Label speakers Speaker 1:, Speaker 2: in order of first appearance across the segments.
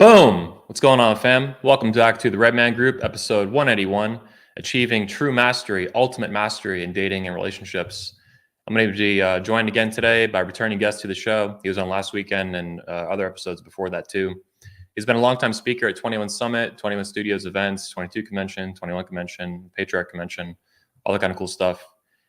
Speaker 1: Boom! What's going on, fam? Welcome back to the Redman Group, episode 181, Achieving True Mastery, Ultimate Mastery in Dating and Relationships. I'm going to be joined again today by a returning guest to the show. He was on last weekend and other episodes before that too. He's been a longtime speaker at 21 Summit, 21 Studios events, 22 Convention, 21 Convention, Patriarch Convention, all that kind of cool stuff.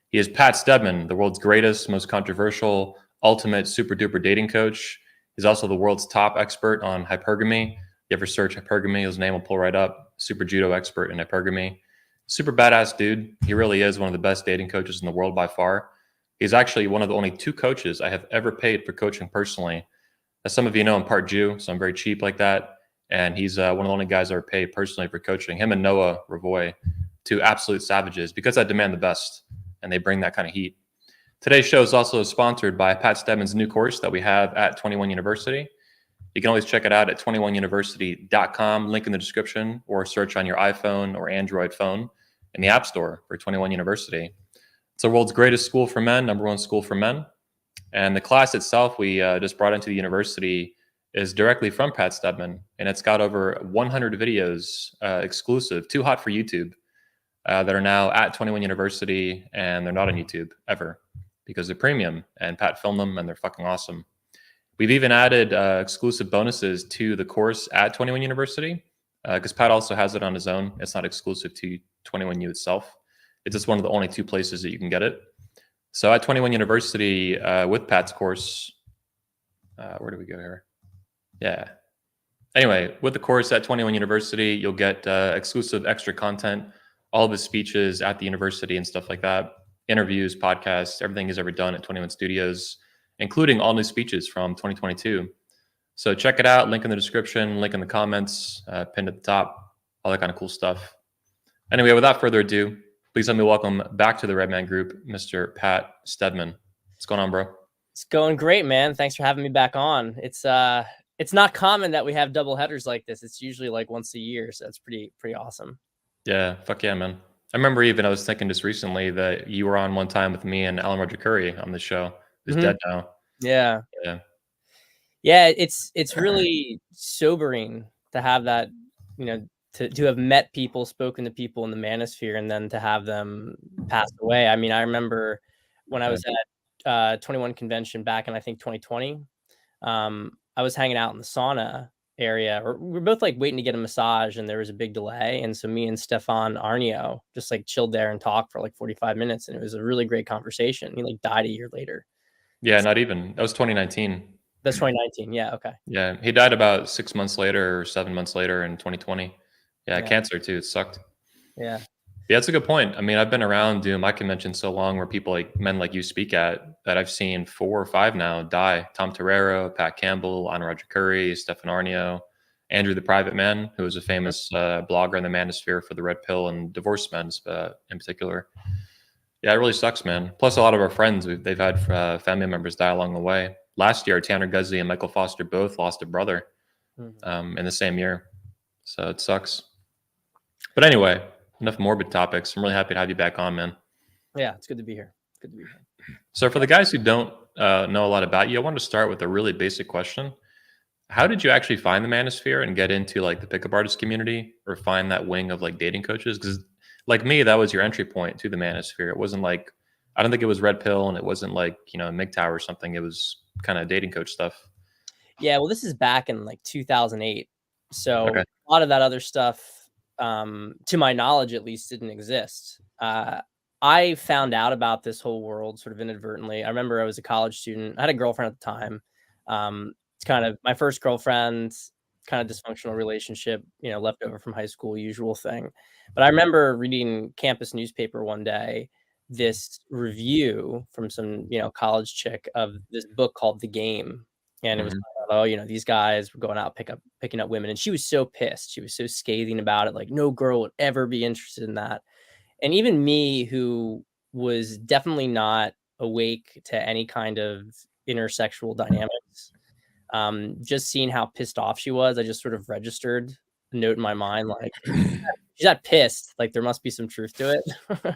Speaker 1: He is Pat Stedman, the world's greatest, most controversial, ultimate super duper dating coach. He's also the world's top expert on hypergamy. You ever search hypergamy, his name will pull right up. Super judo expert in hypergamy. Super badass dude. He really is one of the best dating coaches in the world by far. He's actually one of the only two coaches I have ever paid for coaching personally. As some of you know, I'm part Jew, so I'm very cheap like that. And he's one of the only guys I ever paid personally for coaching. Him and Noah Ravoy, two absolute savages, because I demand the best, and they bring that kind of heat. Today's show is also sponsored by Pat Stedman's new course that we have at 21 University. You can always check it out at 21university.com, link in the description, or search on your iPhone or Android phone in the App Store for 21 University. It's the world's greatest school for men, number one school for men. And the class itself we just brought into the university is directly from Pat Stedman, and it's got over 100 videos exclusive, too hot for YouTube, that are now at 21 University, and they're not on YouTube ever, because they're premium, and Pat filmed them and they're fucking awesome. We've even added exclusive bonuses to the course at 21 University, because Pat also has it on his own. It's not exclusive to 21U itself. It's just one of the only two places that you can get it. So at 21 University with Pat's course, where do we go here? Yeah. Anyway, with the course at 21 University, you'll get exclusive extra content, all of his speeches at the university and stuff like that. Interviews, podcasts, everything he's ever done at 21 Studios, including all new speeches from 2022. So check it out. Link in the description, link in the comments, pinned at the top, all that kind of cool stuff. Anyway, without further ado, please let me welcome back to the Redman Group, Mr. Pat Stedman. What's going on, bro?
Speaker 2: It's going great, man. Thanks for having me back on. It's not common that we have double headers like this. It's usually like once a year, so it's pretty awesome.
Speaker 1: Yeah, fuck yeah, man. I remember I was thinking just recently that you were on one time with me and Alan Roger Curry on the show. He's dead now.
Speaker 2: Yeah. It's really sobering to have that, to have met people, spoken to people in the manosphere, and then to have them pass away. I mean, I remember when I was at 21 Convention back in, I think, 2020, I was hanging out in the sauna area, or we were both like waiting to get a massage, and there was a big delay, and so me and Stefan Arnio just like chilled there and talked for like 45 minutes, and it was a really great conversation. He like died a year later.
Speaker 1: Yeah, not even. That was 2019.
Speaker 2: That's 2019. Yeah, okay.
Speaker 1: Yeah, he died about 6 months later or 7 months later in 2020. Yeah, cancer too. It sucked.
Speaker 2: Yeah,
Speaker 1: that's a good point. I mean, I've been around doing my convention so long where people like men like you speak at, that I've seen 4 or 5 now die. Tom Torero, Pat Campbell, Alan Roger Curry, Stefan Arnio, Andrew the Private Man, who was a famous blogger in the manosphere for the Red Pill and divorced men in particular. Yeah, it really sucks, man. Plus, a lot of our friends, they've had family members die along the way. Last year, Tanner Guzy and Michael Foster both lost a brother in the same year. So it sucks. But anyway, enough morbid topics. I'm really happy to have you back on, man.
Speaker 2: Yeah, it's good to be here.
Speaker 1: So for the guys who don't know a lot about you, I wanted to start with a really basic question. How did you actually find the manosphere and get into like the pickup artist community, or find that wing of like dating coaches? Because like me, that was your entry point to the manosphere. It wasn't like, I don't think it was Red Pill, and it wasn't like, MGTOW or something. It was kind of dating coach stuff.
Speaker 2: Yeah, well, this is back in like 2008. So a lot of that other stuff, to my knowledge at least, didn't exist. I found out about this whole world sort of inadvertently. I remember I was a college student. I had a girlfriend at the time. It's kind of my first girlfriend, kind of dysfunctional relationship, left over from high school, usual thing. But I remember reading campus newspaper one day, this review from some, college chick of this book called The Game. And it was these guys were going out picking up women, and she was so pissed. She was so scathing about it, like no girl would ever be interested in that. And even me, who was definitely not awake to any kind of intersexual dynamics, just seeing how pissed off she was, I just sort of registered a note in my mind, like she's not pissed, like there must be some truth to it.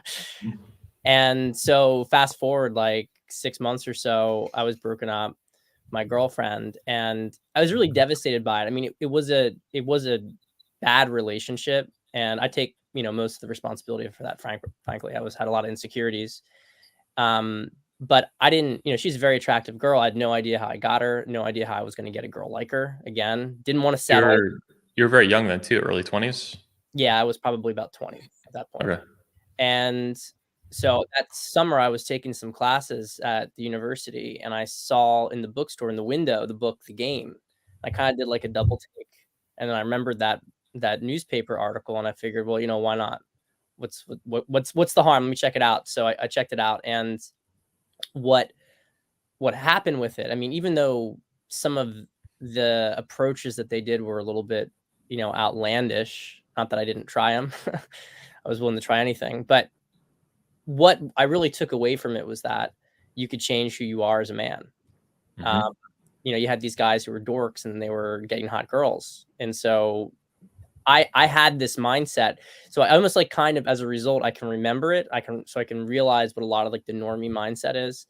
Speaker 2: And so fast forward like 6 months or so, I was broken up my girlfriend, and I was really devastated by it. I mean, it was a bad relationship, and I take, most of the responsibility for that. Frankly, I had a lot of insecurities. But I didn't, she's a very attractive girl. I had no idea how I got her, no idea how I was going to get a girl like her. Again, didn't want to settle.
Speaker 1: You're very young then too, early 20s.
Speaker 2: Yeah, I was probably about 20 at that point.
Speaker 1: Okay.
Speaker 2: And so that summer I was taking some classes at the university, and I saw in the bookstore in the window the book The Game. I kind of did like a double take, and then I remembered that newspaper article, and I figured, well, why not? What's the harm? Let me check it out. So I checked it out, and what happened with it, I mean, even though some of the approaches that they did were a little bit, outlandish, not that I didn't try them. I was willing to try anything, but what I really took away from it was that you could change who you are as a man.
Speaker 1: Mm-hmm.
Speaker 2: You had these guys who were dorks and they were getting hot girls. And so I had this mindset. So I almost like kind of as a result, I can remember it. I can realize what a lot of like the normie mindset is,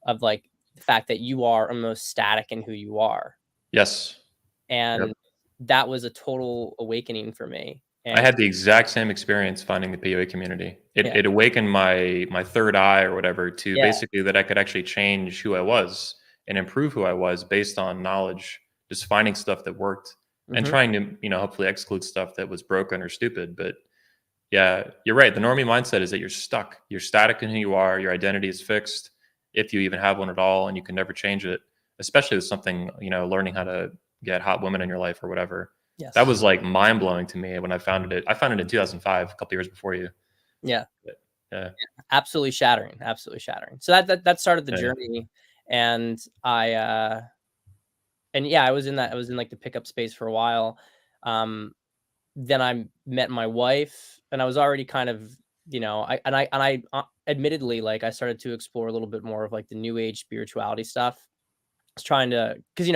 Speaker 2: of like the fact that you are almost static in who you are.
Speaker 1: Yes.
Speaker 2: And that was a total awakening for me. And
Speaker 1: I had the exact same experience finding the POA community. It awakened my third eye or whatever to basically that I could actually change who I was and improve who I was based on knowledge, just finding stuff that worked and trying to, hopefully exclude stuff that was broken or stupid. But yeah, you're right. The normie mindset is that you're stuck. You're static in who you are. Your identity is fixed, if you even have one at all, and you can never change it, especially with something, learning how to get hot women in your life or whatever.
Speaker 2: Yes.
Speaker 1: That was like mind blowing to me when I found it. I found it in 2005, a couple years before you.
Speaker 2: Yeah.
Speaker 1: But, yeah.
Speaker 2: Absolutely shattering. Absolutely shattering. So that started the journey. And I was in like the pickup space for a while. Then I met my wife, and I was already kind of, I admittedly, like, I started to explore a little bit more of like the new age spirituality stuff. I was trying to, because,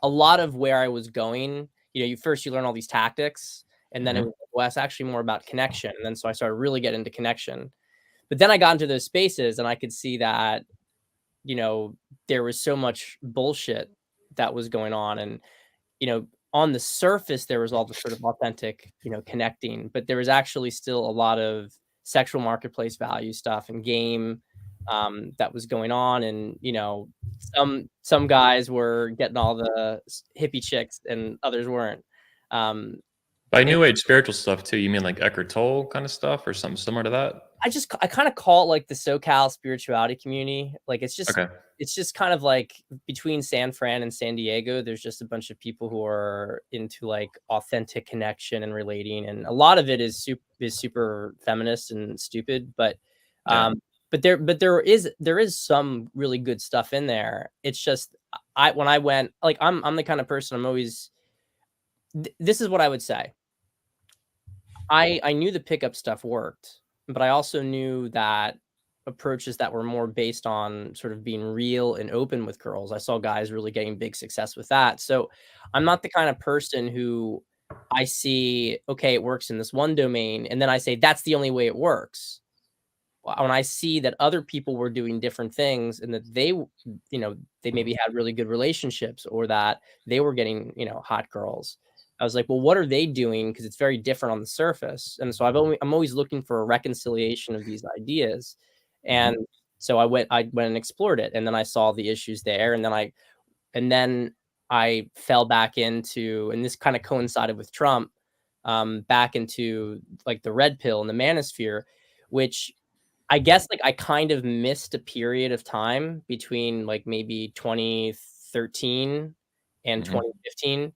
Speaker 2: a lot of where I was going, you learn all these tactics, and then it was, well, it's actually more about connection. And then so I started really getting into connection. But then I got into those spaces and I could see that, there was so much bullshit that was going on. And, on the surface, there was all the sort of authentic, connecting, but there was actually still a lot of sexual marketplace value stuff and game that was going on. And, some guys were getting all the hippie chicks and others weren't.
Speaker 1: By new age spiritual stuff too, you mean like Eckhart Tolle kind of stuff or something similar to that?
Speaker 2: I kind of call it like the SoCal spirituality community. Like it's just kind of like between San Fran and San Diego, there's just a bunch of people who are into like authentic connection and relating. And a lot of it is super feminist and stupid, but there is some really good stuff in there. It's just, when I went, like, I'm the kind of person, I'm always, this is what I would say. I knew the pickup stuff worked, but I also knew that approaches that were more based on sort of being real and open with girls, I saw guys really getting big success with that. So I'm not the kind of person who I see, okay, it works in this one domain, and then I say that's the only way it works. When I see that other people were doing different things and that they maybe had really good relationships, or that they were getting, hot girls, I was like, well, what are they doing? Because it's very different on the surface. And so I'm always looking for a reconciliation of these ideas. And so I went and explored it, and then I saw the issues there. And then I fell back into, and this kind of coincided with Trump, back into like the red pill and the manosphere, which I guess like I kind of missed a period of time between like maybe 2013 and 2015.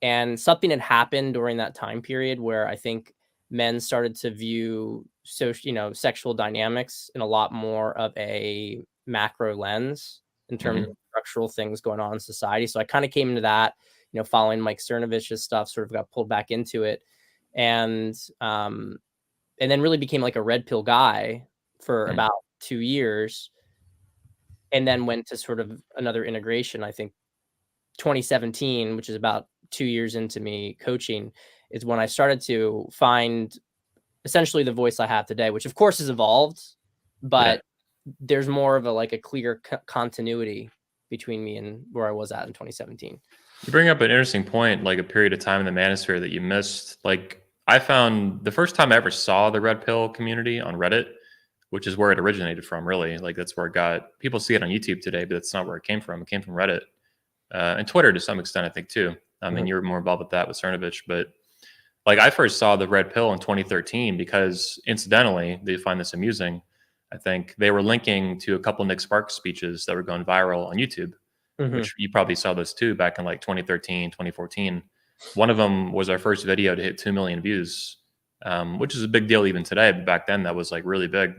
Speaker 2: And something had happened during that time period where I think men started to view sexual dynamics in a lot more of a macro lens in terms of structural things going on in society. So I kind of came into that, following Mike Cernovich's stuff, sort of got pulled back into it. And then really became like a red pill guy for about 2 years. And then went to sort of another integration, I think 2017, which is about 2 years into me coaching, is when I started to find essentially the voice I have today, which of course has evolved, but there's more of a clear continuity between me and where I was at in 2017.
Speaker 1: You bring up an interesting point, like a period of time in the manosphere that you missed. Like I found the first time I ever saw the red pill community on Reddit, which is where it originated from, really. Like that's where it got. People see it on YouTube today, but that's not where it came from. It came from Reddit and Twitter to some extent, I think too. I mean, you're more involved with that with Cernovich, but like I first saw the red pill in 2013 because incidentally, they find this amusing. I think they were linking to a couple Nick Sparks speeches that were going viral on YouTube, which you probably saw those too back in like 2013, 2014. One of them was our first video to hit 2 million views, which is a big deal even today. But back then, that was like really big.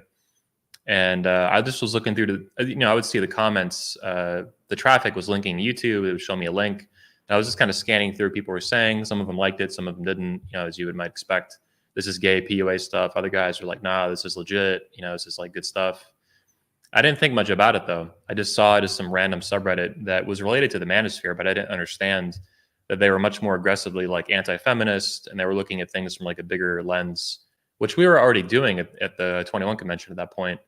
Speaker 1: And I just was looking through I would see the comments. The traffic was linking to YouTube. It would show me a link. And I was just kind of scanning through. People were saying some of them liked it, some of them didn't. As you might expect, this is gay PUA stuff. Other guys were like, nah, this is legit. This is like good stuff. I didn't think much about it though. I just saw it as some random subreddit that was related to the manosphere, but I didn't understand that they were much more aggressively like anti-feminist and they were looking at things from like a bigger lens, which we were already doing at the 21 convention at that point.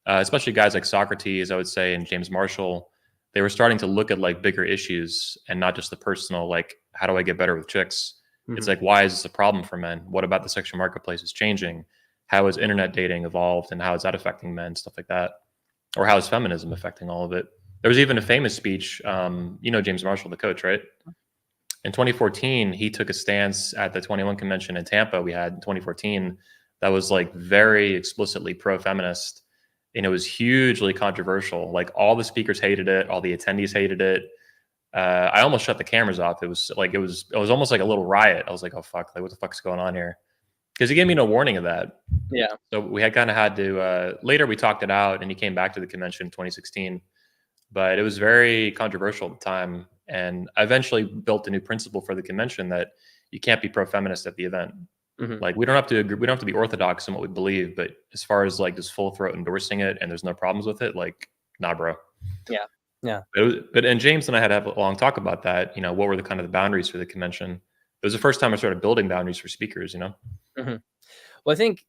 Speaker 1: Especially guys like Socrates, I would say, and James Marshall, they were starting to look at like bigger issues and not just the personal, like, how do I get better with chicks? It's like, why is this a problem for men? What about the sexual marketplace is changing? How has internet dating evolved and how is that affecting men? Stuff like that. Or how is feminism affecting all of it? There was even a famous speech, James Marshall, the coach, right? In 2014, he took a stance at the 21 convention in Tampa we had in 2014 that was like very explicitly pro-feminist. And it was hugely controversial. Like all the speakers hated it. All the attendees hated it. I almost shut the cameras off. It was almost like a little riot. I was like, oh, fuck, like what the fuck's going on here? Because he gave me no warning of that.
Speaker 2: Yeah.
Speaker 1: So we had to, later we talked it out and he came back to the convention in 2016, but it was very controversial at the time. And I eventually built a new principle for the convention that you can't be pro-feminist at the event. Like we don't have to agree, we don't have to be orthodox in what we believe, but as far as like just full throat endorsing it and there's no problems with it, like, nah, bro.
Speaker 2: Yeah. Yeah.
Speaker 1: And James and I had to have a long talk about that. What were the kind of the boundaries for the convention? It was the first time I started building boundaries for speakers,
Speaker 2: Well, I think,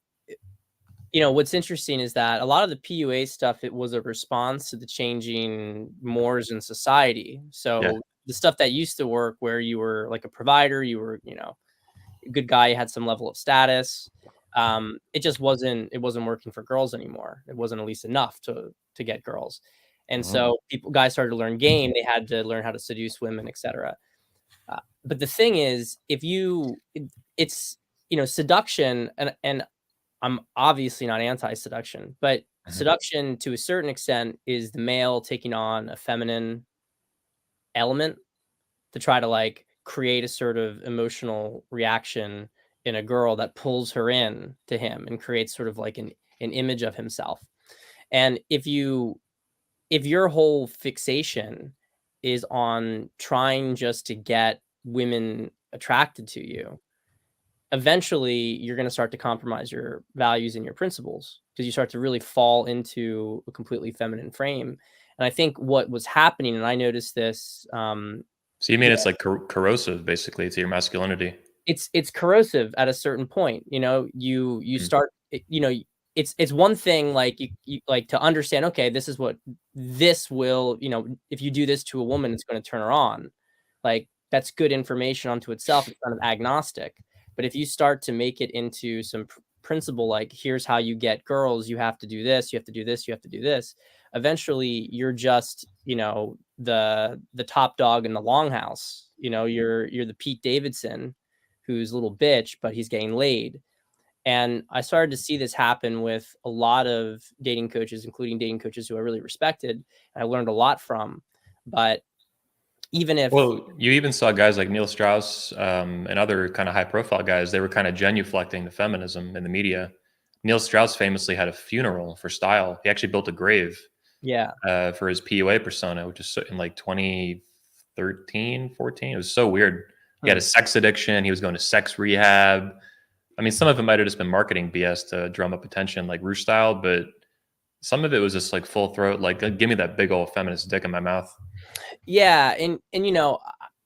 Speaker 2: what's interesting is that a lot of the PUA stuff, it was a response to the changing mores in society. So the stuff that used to work where you were like a provider, you were, a good guy, you had some level of status. It just wasn't working for girls anymore. It wasn't at least enough to get girls. And so guys started to learn game. They had to learn how to seduce women, etc. But the thing is, it's seduction, and I'm obviously not anti-seduction, but seduction to a certain extent is the male taking on a feminine element to try to like create a sort of emotional reaction in a girl that pulls her in to him and creates sort of like an image of himself. And if your whole fixation is on trying just to get women attracted to you, eventually you're going to start to compromise your values and your principles because you start to really fall into a completely feminine frame. And I think what was happening, and I noticed this.
Speaker 1: So you mean it's like corrosive basically to your masculinity?
Speaker 2: It's corrosive at a certain point. You start, it's one thing like you like to understand, okay, this is what this will, if you do this to a woman, it's going to turn her on. Like that's good information unto itself. It's kind of agnostic. But if you start to make it into some principle, like here's how you get girls, you have to do this, you have to do this, you have to do this. Eventually you're just, the top dog in the longhouse. You're the Pete Davidson who's a little bitch, but he's getting laid. And I started to see this happen with a lot of dating coaches, including dating coaches who I really respected and I learned a lot from. But even if...
Speaker 1: Well, you even saw guys like Neil Strauss and other kind of high profile guys, they were kind of genuflecting the feminism in the media. Neil Strauss famously had a funeral for style. He actually built a grave for his PUA persona, which is in like 2013, 14. It was so weird. He had a sex addiction. He was going to sex rehab. I mean, some of it might have just been marketing BS to drum up attention, like Rouge style, but some of it was just like full throat, like give me that big old feminist dick in my mouth.
Speaker 2: Yeah, and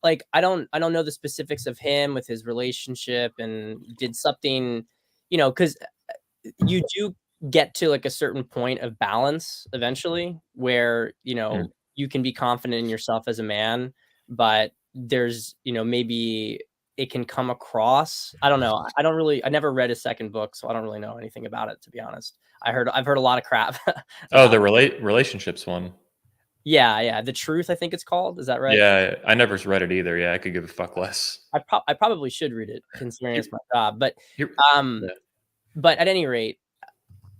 Speaker 2: like I don't know the specifics of him with his relationship and did something, because you do get to like a certain point of balance eventually where you can be confident in yourself as a man, but there's, maybe it can come across. I don't know. I never read his second book, so I don't really know anything about it, to be honest. I've heard a lot of crap.
Speaker 1: Oh, the relationships one.
Speaker 2: Yeah. The Truth, I think it's called. Is that right?
Speaker 1: Yeah, I never read it either. Yeah, I could give a fuck less.
Speaker 2: I probably should read it, considering it's my job. But
Speaker 1: Yeah.
Speaker 2: but at any rate,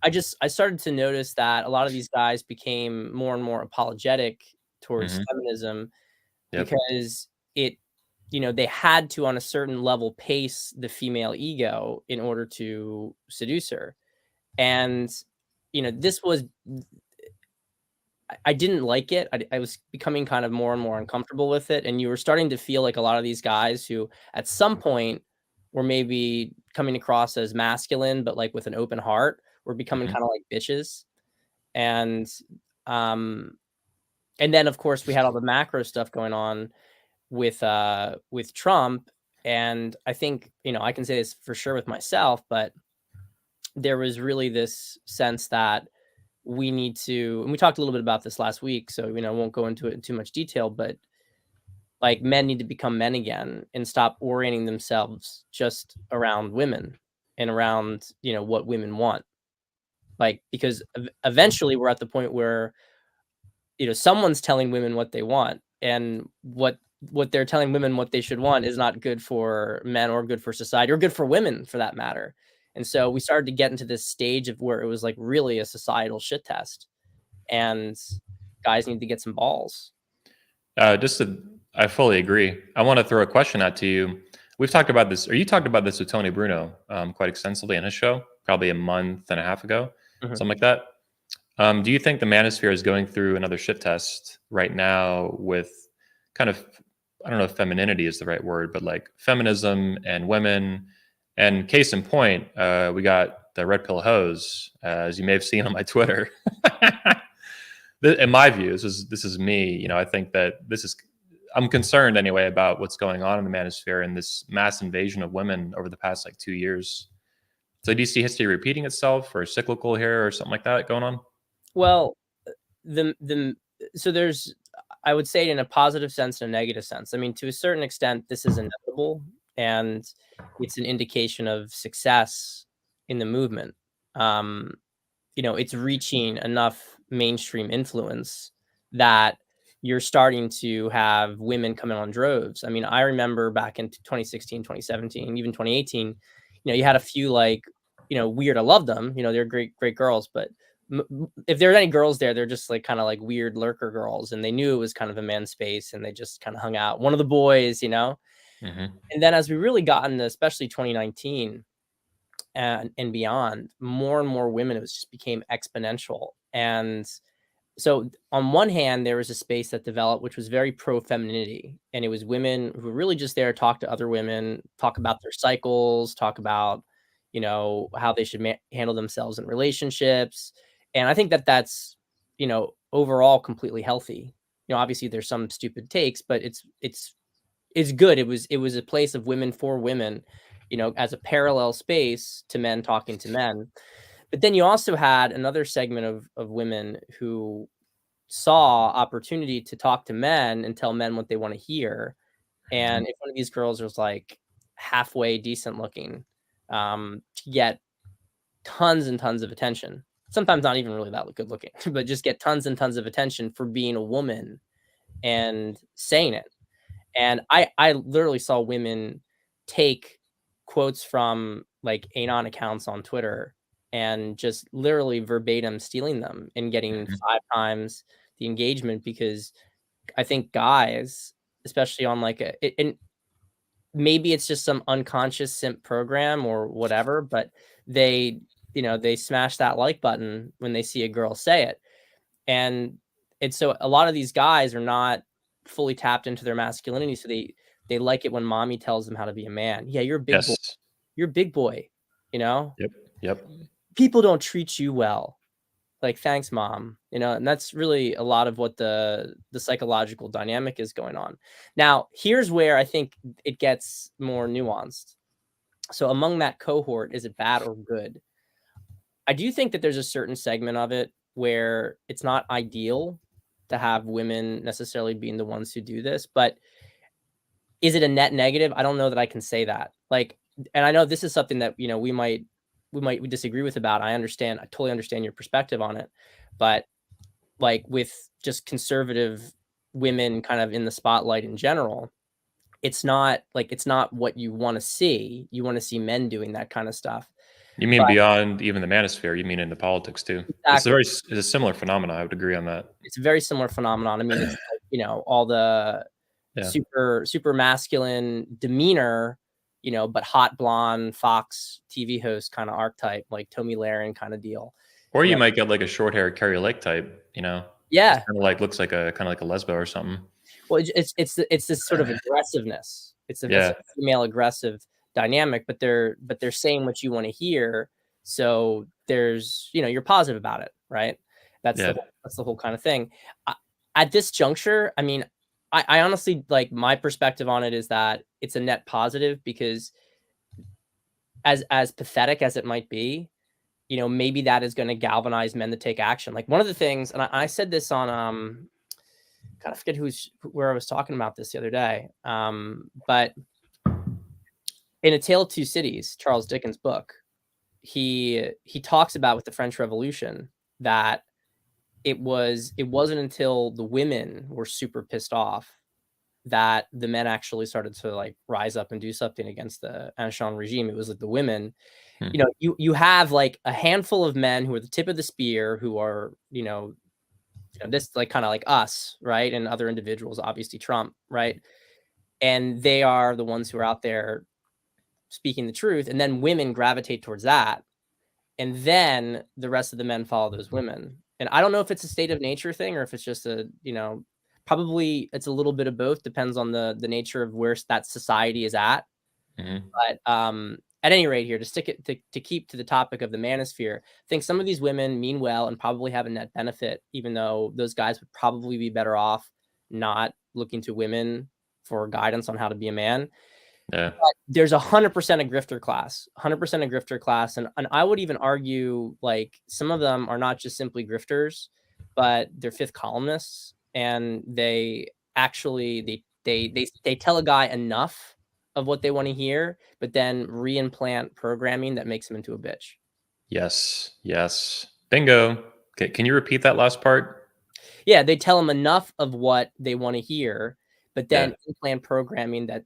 Speaker 2: I started to notice that a lot of these guys became more and more apologetic towards feminism because they had to, on a certain level, pace the female ego in order to seduce her. And, this was, I didn't like it. I was becoming kind of more and more uncomfortable with it. And you were starting to feel like a lot of these guys who at some point were maybe coming across as masculine, but like with an open heart, were becoming kind of like bitches. And, and then of course we had all the macro stuff going on with Trump. And I think, I can say this for sure with myself, but there was really this sense that we need to, and we talked a little bit about this last week, so I won't go into it in too much detail, but like men need to become men again and stop orienting themselves just around women and around, what women want. Like, because eventually we're at the point where, someone's telling women what they want, and what they're telling women what they should want is not good for men or good for society or good for women for that matter. And so we started to get into this stage of where it was like really a societal shit test, and guys need to get some balls.
Speaker 1: I fully agree. I want to throw a question out to you. We've talked about this, or you talked about this with Tony Bruno quite extensively in his show, probably a month and a half ago, something like that. Do you think the manosphere is going through another shit test right now with kind of, I don't know if femininity is the right word, but like feminism and women? And case in point, we got the red pill hose, as you may have seen on my Twitter. In my view, this is me. I think that I'm concerned anyway about what's going on in the manosphere and this mass invasion of women over the past like 2 years. So do you see history repeating itself, or cyclical here, or something like that going on?
Speaker 2: Well, so there's, I would say, in a positive sense and a negative sense. I mean, to a certain extent, this is inevitable, and it's an indication of success in the movement. It's reaching enough mainstream influence that you're starting to have women coming on droves. I mean, I remember back in 2016, 2017, even 2018, you had a few like, weird. I loved them. They're great girls, but if there's any girls there, they're just like kind of like weird lurker girls, and they knew it was kind of a man's space, and they just kind of hung out. One of the boys, And then as we really got into, especially 2019 and beyond, more and more women, it just became exponential. And so on one hand, there was a space that developed, which was very pro femininity, and it was women who were really just there to talk to other women, talk about their cycles, talk about, how they should handle themselves in relationships. And I think that that's, overall completely healthy. Obviously there's some stupid takes, but it's good. It was a place of women for women, as a parallel space to men talking to men. But then you also had another segment of women who saw opportunity to talk to men and tell men what they want to hear. And if one of these girls was like halfway decent looking, to get tons and tons of attention, sometimes not even really that good looking, but just get tons and tons of attention for being a woman and saying it. And I literally saw women take quotes from like anon accounts on Twitter and just literally verbatim stealing them and getting 5 times the engagement, because I think guys, especially on like and maybe it's just some unconscious simp program or whatever, but they smash that like button when they see a girl say it. And so a lot of these guys are not fully tapped into their masculinity, so they like it when mommy tells them how to be a man. Yeah, you're a big boy. You're a big boy,
Speaker 1: Yep.
Speaker 2: People don't treat you well. Like, thanks, mom. And that's really a lot of what the psychological dynamic is going on. Now, here's where I think it gets more nuanced. So among that cohort, is it bad or good? I do think that there's a certain segment of it where it's not ideal, to have women necessarily being the ones who do this, but is it a net negative? I don't know that I can say that. Like, and I know this is something that, we might disagree with about. I totally understand your perspective on it, but like with just conservative women kind of in the spotlight in general, it's not what you want to see. You want to see men doing that kind of stuff.
Speaker 1: You mean beyond even the manosphere? You mean into politics too?
Speaker 2: Exactly.
Speaker 1: It's a similar phenomenon. I would agree on that.
Speaker 2: It's a very similar phenomenon. I mean, it's like, all the super masculine demeanor, but hot blonde Fox TV host kind of archetype, like Tomi Lahren kind of deal.
Speaker 1: Or you might get like a short hair Carrie Lake type,
Speaker 2: Yeah,
Speaker 1: kind of like looks like a lesbo or something.
Speaker 2: Well, it's this sort of aggressiveness. It's a female aggressive dynamic, but they're saying what you want to hear. So there's, you're positive about it, right? That's the whole kind of thing. At this juncture, I mean, I honestly, like, my perspective on it is that it's a net positive, because as pathetic as it might be, maybe that is going to galvanize men to take action. Like, one of the things, and I said this on, kind of forget where I was talking about this the other day. But in A Tale of Two Cities, Charles Dickens' book, he talks about with the French Revolution that it wasn't until the women were super pissed off that the men actually started to like rise up and do something against the Ancien regime. It was like the women. You have like a handful of men who are the tip of the spear, who are, this, like, kind of like us, right? And other individuals, obviously Trump, right? And they are the ones who are out there speaking the truth. And then women gravitate towards that. And then the rest of the men follow those women. And I don't know if it's a state of nature thing, or if it's just probably it's a little bit of both. Depends on the nature of where that society is at.
Speaker 1: Mm-hmm.
Speaker 2: But at any rate, here, to keep to the topic of the manosphere, I think some of these women mean well and probably have a net benefit, even though those guys would probably be better off not looking to women for guidance on how to be a man.
Speaker 1: Yeah.
Speaker 2: But there's 100% a grifter class, 100% a grifter class. And I would even argue, like, some of them are not just simply grifters, but they're fifth columnists. And they actually, they tell a guy enough of what they want to hear, but then reimplant programming that makes them into a bitch.
Speaker 1: Yes. Bingo. Okay, can you repeat that last part?
Speaker 2: Yeah, they tell them enough of what they want to hear, but then implant programming that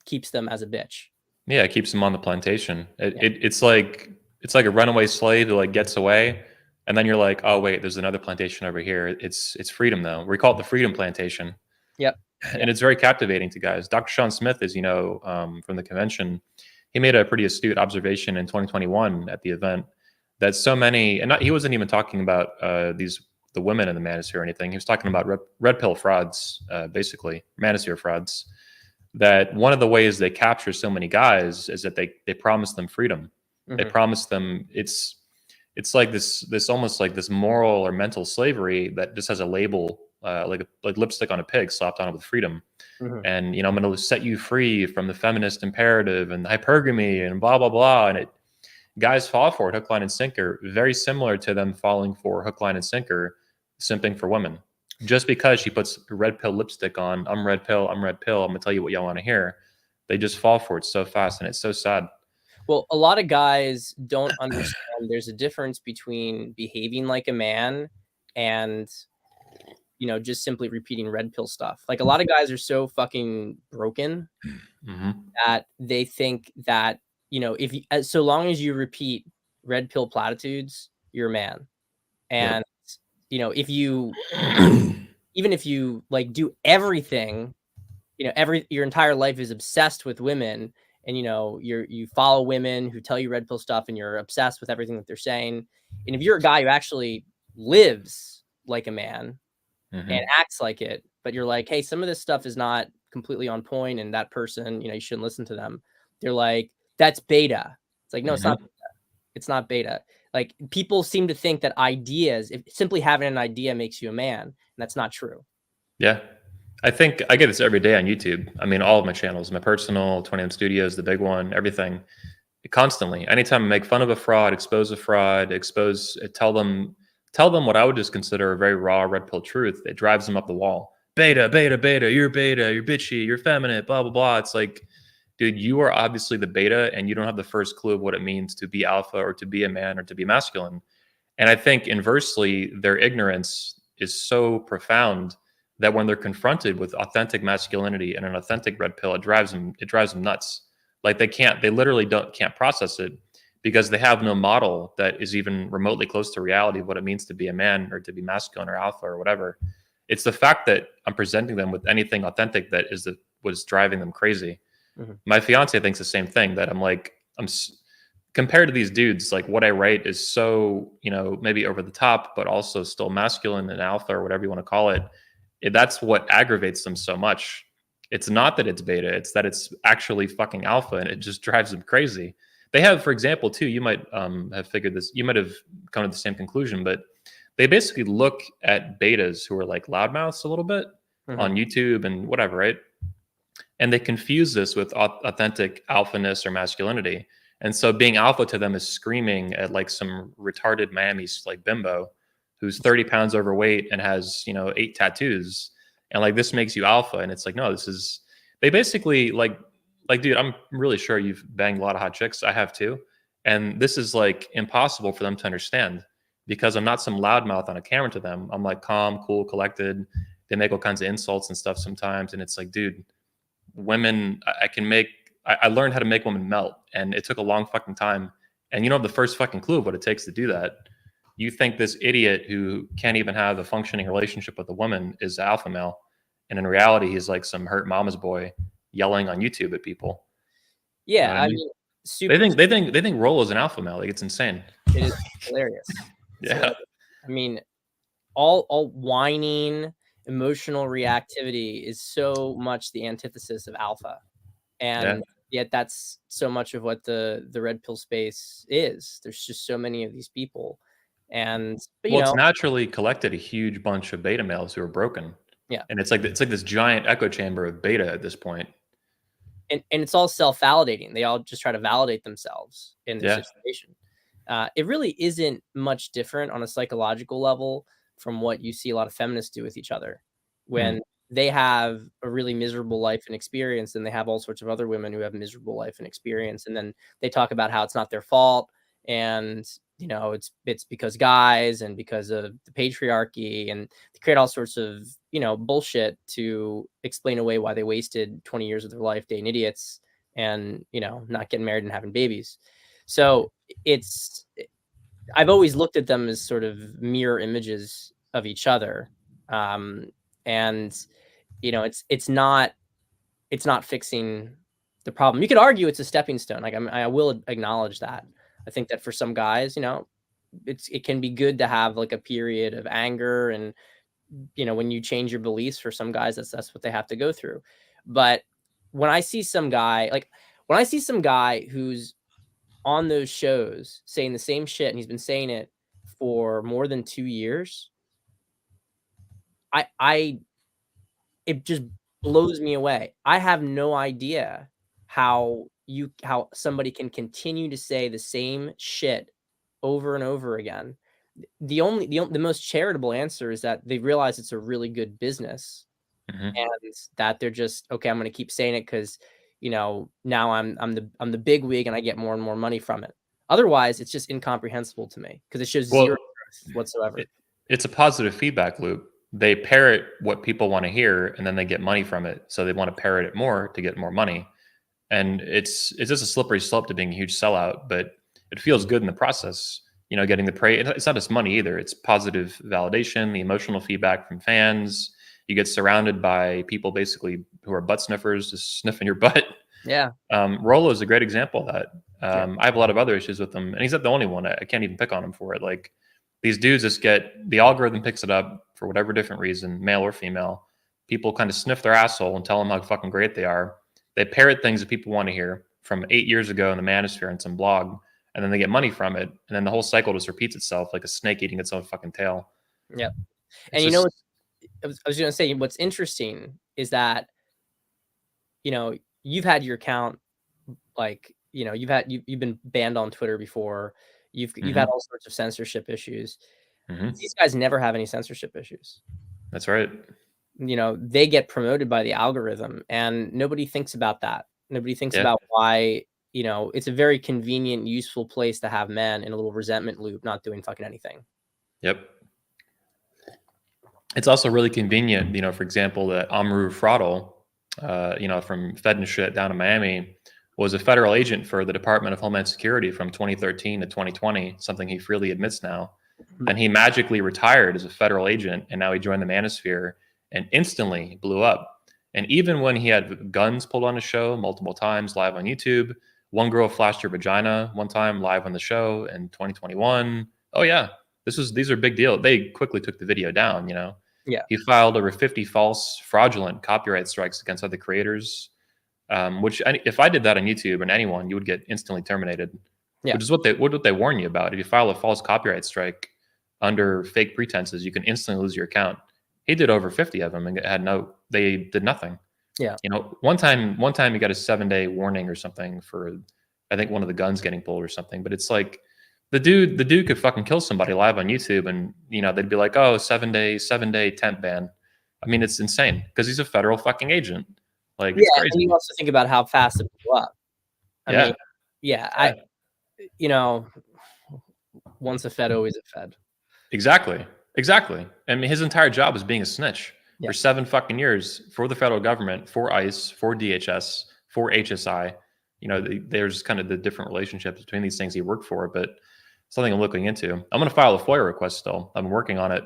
Speaker 2: keeps them as a bitch.
Speaker 1: Yeah, it keeps them on the plantation. It's like a runaway slave who like gets away, and then you're like, oh wait, there's another plantation over here. It's freedom though. We call it the freedom plantation.
Speaker 2: Yep.
Speaker 1: And it's very captivating to guys. Dr. Sean Smith, as you know, from the convention, he made a pretty astute observation in 2021 at the event that so many, and he wasn't even talking about the women in the manosphere or anything. He was talking about red pill frauds, basically manosphere frauds. That one of the ways they capture so many guys is that they promise them freedom. Mm-hmm. They promise them it's like this almost like this moral or mental slavery that just has a label. Like lipstick on a pig slapped on it with freedom. Mm-hmm. And, I'm going to set you free from the feminist imperative and hypergamy and blah, blah, blah. And guys fall for it, hook, line, and sinker, very similar to them falling for hook, line, and sinker, simping for women. Just because she puts red pill lipstick on, I'm red pill, I'm going to tell you what y'all want to hear. They just fall for it so fast, and it's so sad.
Speaker 2: Well, a lot of guys don't understand there's a difference between behaving like a man and just simply repeating red pill stuff. Like, a lot of guys are so fucking broken that they think that, so long as you repeat red pill platitudes, you're a man. And, if you, even if you like do everything, your entire life is obsessed with women, and, you follow women who tell you red pill stuff, and you're obsessed with everything that they're saying. And if you're a guy who actually lives like a man, and acts like it, but you're like, hey, some of this stuff is not completely on point, and that person, you shouldn't listen to them. They're like, that's beta. It's like, no, it's not beta. It's not beta. Like, people seem to think that if simply having an idea makes you a man, and that's not true.
Speaker 1: Yeah. I think I get this every day on YouTube. I mean, all of my channels, my personal, 20M Studios, the big one, everything, constantly. Anytime I make fun of a fraud, expose a fraud, tell them tell them what I would just consider a very raw red pill truth. It drives them up the wall. Beta, you're beta, you're bitchy, you're feminine, blah, blah, blah. It's like, dude, you are obviously the beta and you don't have the first clue of what it means to be alpha or to be a man or to be masculine. And I think inversely, their ignorance is so profound that when they're confronted with authentic masculinity and an authentic red pill, it drives them nuts. Like they literally can't process it because they have no model that is even remotely close to reality of what it means to be a man or to be masculine or alpha or whatever. It's the fact that I'm presenting them with anything authentic that was driving them crazy. Mm-hmm. My fiance thinks the same thing, that compared to these dudes, like what I write is so, maybe over the top, but also still masculine and alpha or whatever you want to call it. That's what aggravates them so much. It's not that it's beta, it's that it's actually fucking alpha, and it just drives them crazy. They have, for example, too, you might have figured this, you might have come to the same conclusion, but they basically look at betas who are like loudmouths a little bit on YouTube and whatever, right? And they confuse this with authentic alphaness or masculinity. And so being alpha to them is screaming at like some retarded Miami like bimbo who's 30 pounds overweight and has, 8 tattoos. And like, this makes you alpha. And it's like, no, they basically like, dude, I'm really sure you've banged a lot of hot chicks. I have too. And this is like impossible for them to understand because I'm not some loudmouth on a camera to them. I'm like calm, cool, collected. They make all kinds of insults and stuff sometimes. And it's like, dude, women, I learned how to make women melt, and it took a long fucking time. And you don't have the first fucking clue of what it takes to do that. You think this idiot who can't even have a functioning relationship with a woman is alpha male. And in reality, he's like some hurt mama's boy yelling on YouTube at people.
Speaker 2: Yeah. You know I mean,
Speaker 1: they think Rollo's an alpha male. Like, it's insane.
Speaker 2: It is hilarious.
Speaker 1: Yeah.
Speaker 2: So, I mean, all whining, emotional reactivity is so much the antithesis of alpha. And yet that's so much of what the red pill space is. There's just so many of these people. And
Speaker 1: it's naturally collected a huge bunch of beta males who are broken.
Speaker 2: Yeah.
Speaker 1: And it's like this giant echo chamber of beta at this point.
Speaker 2: And it's all self-validating. They all just try to validate themselves in their situation. It really isn't much different on a psychological level from what you see a lot of feminists do with each other when they have a really miserable life and experience, and they have all sorts of other women who have miserable life and experience. And then they talk about how it's not their fault. And, it's because guys and because of the patriarchy, and they create all sorts of, bullshit to explain away why they wasted 20 years of their life dating idiots and, not getting married and having babies. So I've always looked at them as sort of mirror images of each other. And it's not fixing the problem. You could argue it's a stepping stone. Like I will acknowledge that. I think that for some guys, it can be good to have like a period of anger, and when you change your beliefs, for some guys that's what they have to go through. But when I see some guy who's on those shows saying the same shit, and he's been saying it for more than 2 years, it just blows me away. I have no idea how somebody can continue to say the same shit over and over again. The most charitable answer is that they realize it's a really good business, and that they're just, okay, I'm going to keep saying it because now I'm the big wig and I get more and more money from it. Otherwise, it's just incomprehensible to me because it shows zero growth whatsoever.
Speaker 1: It's a positive feedback loop. They parrot what people want to hear, and then they get money from it. So they want to parrot it more to get more money. And it's just a slippery slope to being a huge sellout, but it feels good in the process, getting the praise. It's not just money either. It's positive validation, the emotional feedback from fans. You get surrounded by people basically who are butt sniffers, just sniffing your butt.
Speaker 2: Yeah.
Speaker 1: Rollo is a great example of that. I have a lot of other issues with him, and he's not the only one. I can't even pick on him for it. Like, these dudes just the algorithm picks it up for whatever different reason, male or female. People kind of sniff their asshole and tell them how fucking great they are. They parrot things that people want to hear from 8 years ago in the manosphere and some blog, and then they get money from it. And then the whole cycle just repeats itself like a snake eating its own fucking tail.
Speaker 2: Yeah. And I was going to say, what's interesting is that, you've had your account, like, you've been banned on Twitter before. You've had all sorts of censorship issues. These guys never have any censorship issues.
Speaker 1: That's right.
Speaker 2: They get promoted by the algorithm, and nobody thinks about that. Nobody thinks about why, it's a very convenient, useful place to have men in a little resentment loop, not doing fucking anything.
Speaker 1: Yep. It's also really convenient, for example, that Amru Fraudel, from Fed and shit down in Miami, was a federal agent for the Department of Homeland Security from 2013 to 2020, something he freely admits now. Then he magically retired as a federal agent, and now he joined the Manosphere and instantly blew up. And even when he had guns pulled on his show multiple times live on YouTube, one girl flashed her vagina one time live on the show in 2021. Oh yeah, these are big deal. They quickly took the video down,
Speaker 2: Yeah.
Speaker 1: He filed over 50 false, fraudulent copyright strikes against other creators, which if I did that on YouTube and anyone, you would get instantly terminated.
Speaker 2: Yeah.
Speaker 1: Which is what they warn you about. If you file a false copyright strike under fake pretenses, you can instantly lose your account. He did over 50 of them and they did nothing.
Speaker 2: Yeah.
Speaker 1: One time he got a 7-day warning or something for, I think, one of the guns getting pulled or something. But it's like the dude could fucking kill somebody live on YouTube, and they'd be like, oh, 7-day temp ban. I mean, it's insane because he's a federal fucking agent. Like, it's crazy.
Speaker 2: And you also think about how fast it blew up. I mean, once a Fed, always a Fed.
Speaker 1: Exactly. I mean, his entire job is being a snitch for 7 fucking years for the federal government, for ICE, for DHS, for HSI. There's kind of the different relationships between these things he worked for, but something I'm looking into. I'm going to file a FOIA request still. I'm working on it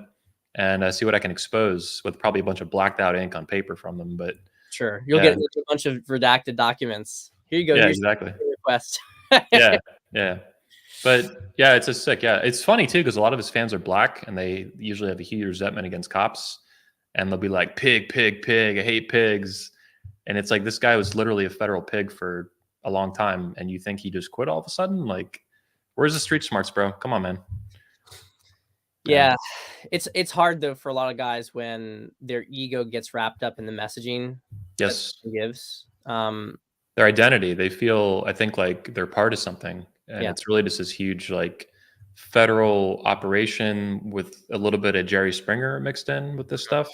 Speaker 1: and see what I can expose with probably a bunch of blacked out ink on paper from them. But
Speaker 2: sure, you'll get a bunch of redacted documents. Here you go.
Speaker 1: Yeah, exactly.
Speaker 2: Request.
Speaker 1: Yeah. But yeah, it's just sick. Yeah, it's funny too because a lot of his fans are black and they usually have a huge resentment against cops, and they'll be like, "Pig, pig, pig! I hate pigs." And it's like this guy was literally a federal pig for a long time, and you think he just quit all of a sudden? Like, where's the street smarts, bro? Come on, man.
Speaker 2: Yeah, it's hard though for a lot of guys when their ego gets wrapped up in the messaging.
Speaker 1: Yes,
Speaker 2: gives
Speaker 1: their identity. They feel, I think, like they're part of something. And it's really just this huge, like, federal operation with a little bit of Jerry Springer mixed in with this stuff.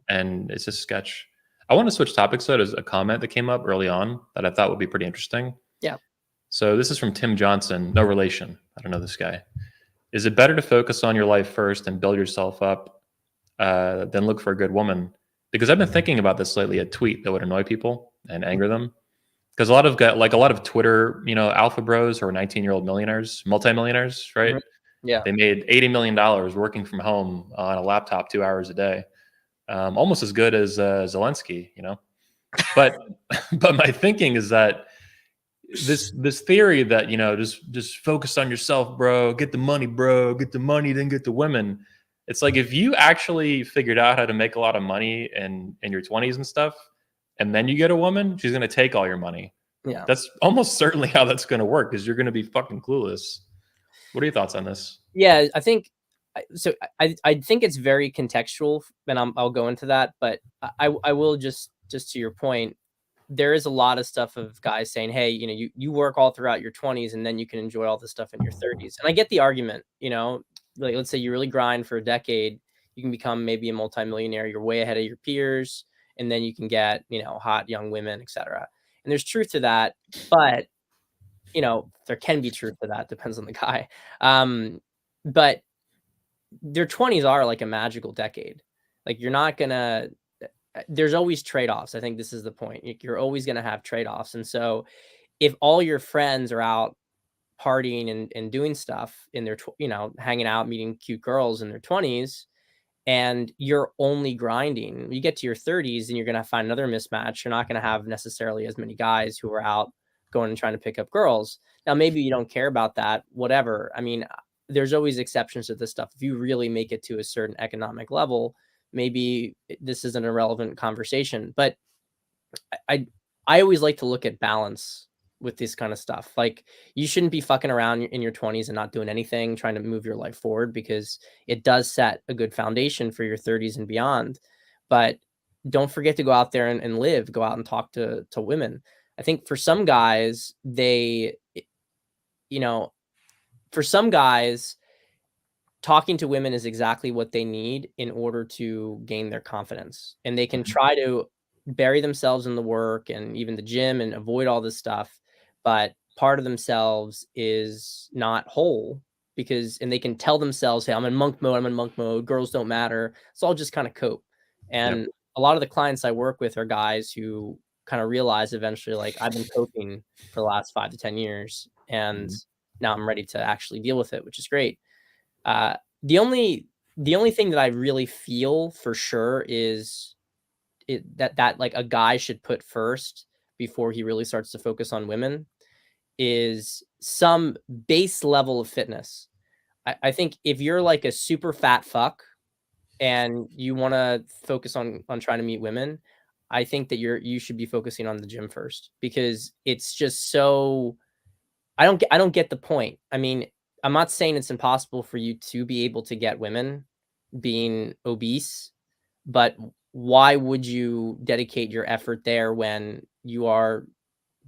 Speaker 1: And it's a sketch. I want to switch topics, though. There's a comment that came up early on that I thought would be pretty interesting.
Speaker 2: Yeah.
Speaker 1: So this is from Tim Johnson. No relation. I don't know this guy. Is it better to focus on your life first and build yourself up than look for a good woman? Because I've been thinking about this lately, a tweet that would annoy people and anger them. Because a lot of Twitter, alpha bros who are 19-year-old millionaires, multimillionaires, right?
Speaker 2: Yeah.
Speaker 1: They made $80 million working from home on a laptop 2 hours a day. Almost as good as Zelensky, But my thinking is that this theory that, just focus on yourself, bro, get the money, then get the women. It's like if you actually figured out how to make a lot of money in your 20s and stuff, and then you get a woman, she's going to take all your money.
Speaker 2: Yeah.
Speaker 1: That's almost certainly how that's going to work because you're going to be fucking clueless. What are your thoughts on this?
Speaker 2: Yeah, I think so. I think it's very contextual, and I'll go into that. But I will just to your point, there is a lot of stuff of guys saying, hey, you work all throughout your 20s and then you can enjoy all this stuff in your 30s. And I get the argument, like let's say you really grind for a decade, you can become maybe a multimillionaire, you're way ahead of your peers. And then you can get, hot young women, etc. And there's truth to that, but there can be truth to that. Depends on the guy. But their 20s are like a magical decade. Like you're not gonna. There's always trade-offs. I think this is the point. You're always gonna have trade-offs. And so, if all your friends are out partying and doing stuff in their, hanging out, meeting cute girls in their 20s. And you're only grinding, you get to your 30s and you're going to find another mismatch. You're not going to have necessarily as many guys who are out going and trying to pick up girls. Now, maybe you don't care about that, whatever. I mean, there's always exceptions to this stuff. If you really make it to a certain economic level, maybe this is an irrelevant conversation. But I always like to look at balance with this kind of stuff. Like you shouldn't be fucking around in your 20s and not doing anything, trying to move your life forward, because it does set a good foundation for your 30s and beyond. But don't forget to go out there and live, go out and talk to women. I think for some guys, for some guys, talking to women is exactly what they need in order to gain their confidence. And they can try to bury themselves in the work and even the gym and avoid all this stuff, but part of themselves is not whole and they can tell themselves, hey, I'm in monk mode, girls don't matter. So I'll just kind of cope. And
Speaker 1: Yep.
Speaker 2: a lot of the clients I work with are guys who kind of realize eventually, like, I've been coping for the last 5 to 10 years, and
Speaker 1: Mhm.
Speaker 2: now I'm ready to actually deal with it, which is great. Uh, the only thing that I really feel for sure is that like a guy should put first before he really starts to focus on women is some base level of fitness. I think if you're like a super fat fuck and you want to focus on trying to meet women, I think that you should be focusing on the gym first, because it's just so I don't get the point. I mean, I'm not saying it's impossible for you to be able to get women being obese, but why would you dedicate your effort there when you are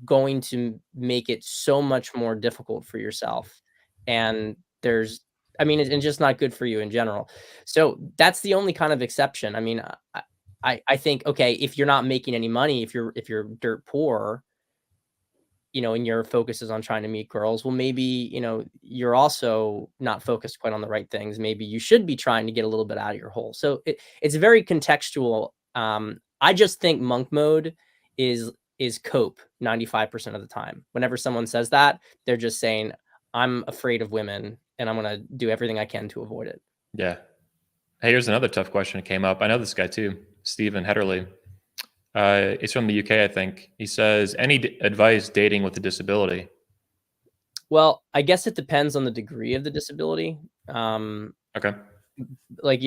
Speaker 2: going to make it so much more difficult for yourself? And I mean, it's just not good for you in general. So that's the only kind of exception. I mean, I think, okay, if you're not making any money, if you're dirt poor, and your focus is on trying to meet girls, well, maybe, you're also not focused quite on the right things. Maybe you should be trying to get a little bit out of your hole. So it's very contextual. I just think monk mode is cope 95% of the time. Whenever someone says that, they're just saying, I'm afraid of women and I'm going to do everything I can to avoid it.
Speaker 1: Yeah. Hey, here's another tough question that came up. I know this guy too, Stephen Hederley. He's from the UK, I think. He says, any advice dating with a disability?
Speaker 2: Well, I guess it depends on the degree of the disability.
Speaker 1: Okay.
Speaker 2: Like,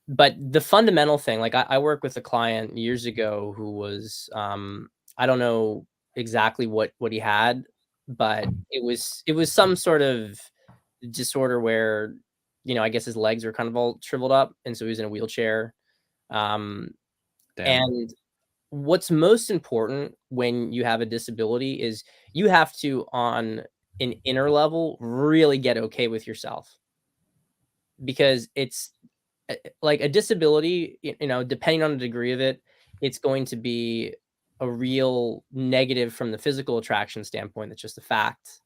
Speaker 2: but the fundamental thing, like I worked with a client years ago who was, I don't know exactly what he had, but it was some sort of disorder where, I guess his legs were kind of all shriveled up, and so he was in a wheelchair. Um,
Speaker 1: Damn.
Speaker 2: and what's most important when you have a disability is you have to, on an inner level, really get okay with yourself, because it's like a disability, depending on the degree of it, it's going to be a real negative from the physical attraction standpoint. That's just a fact.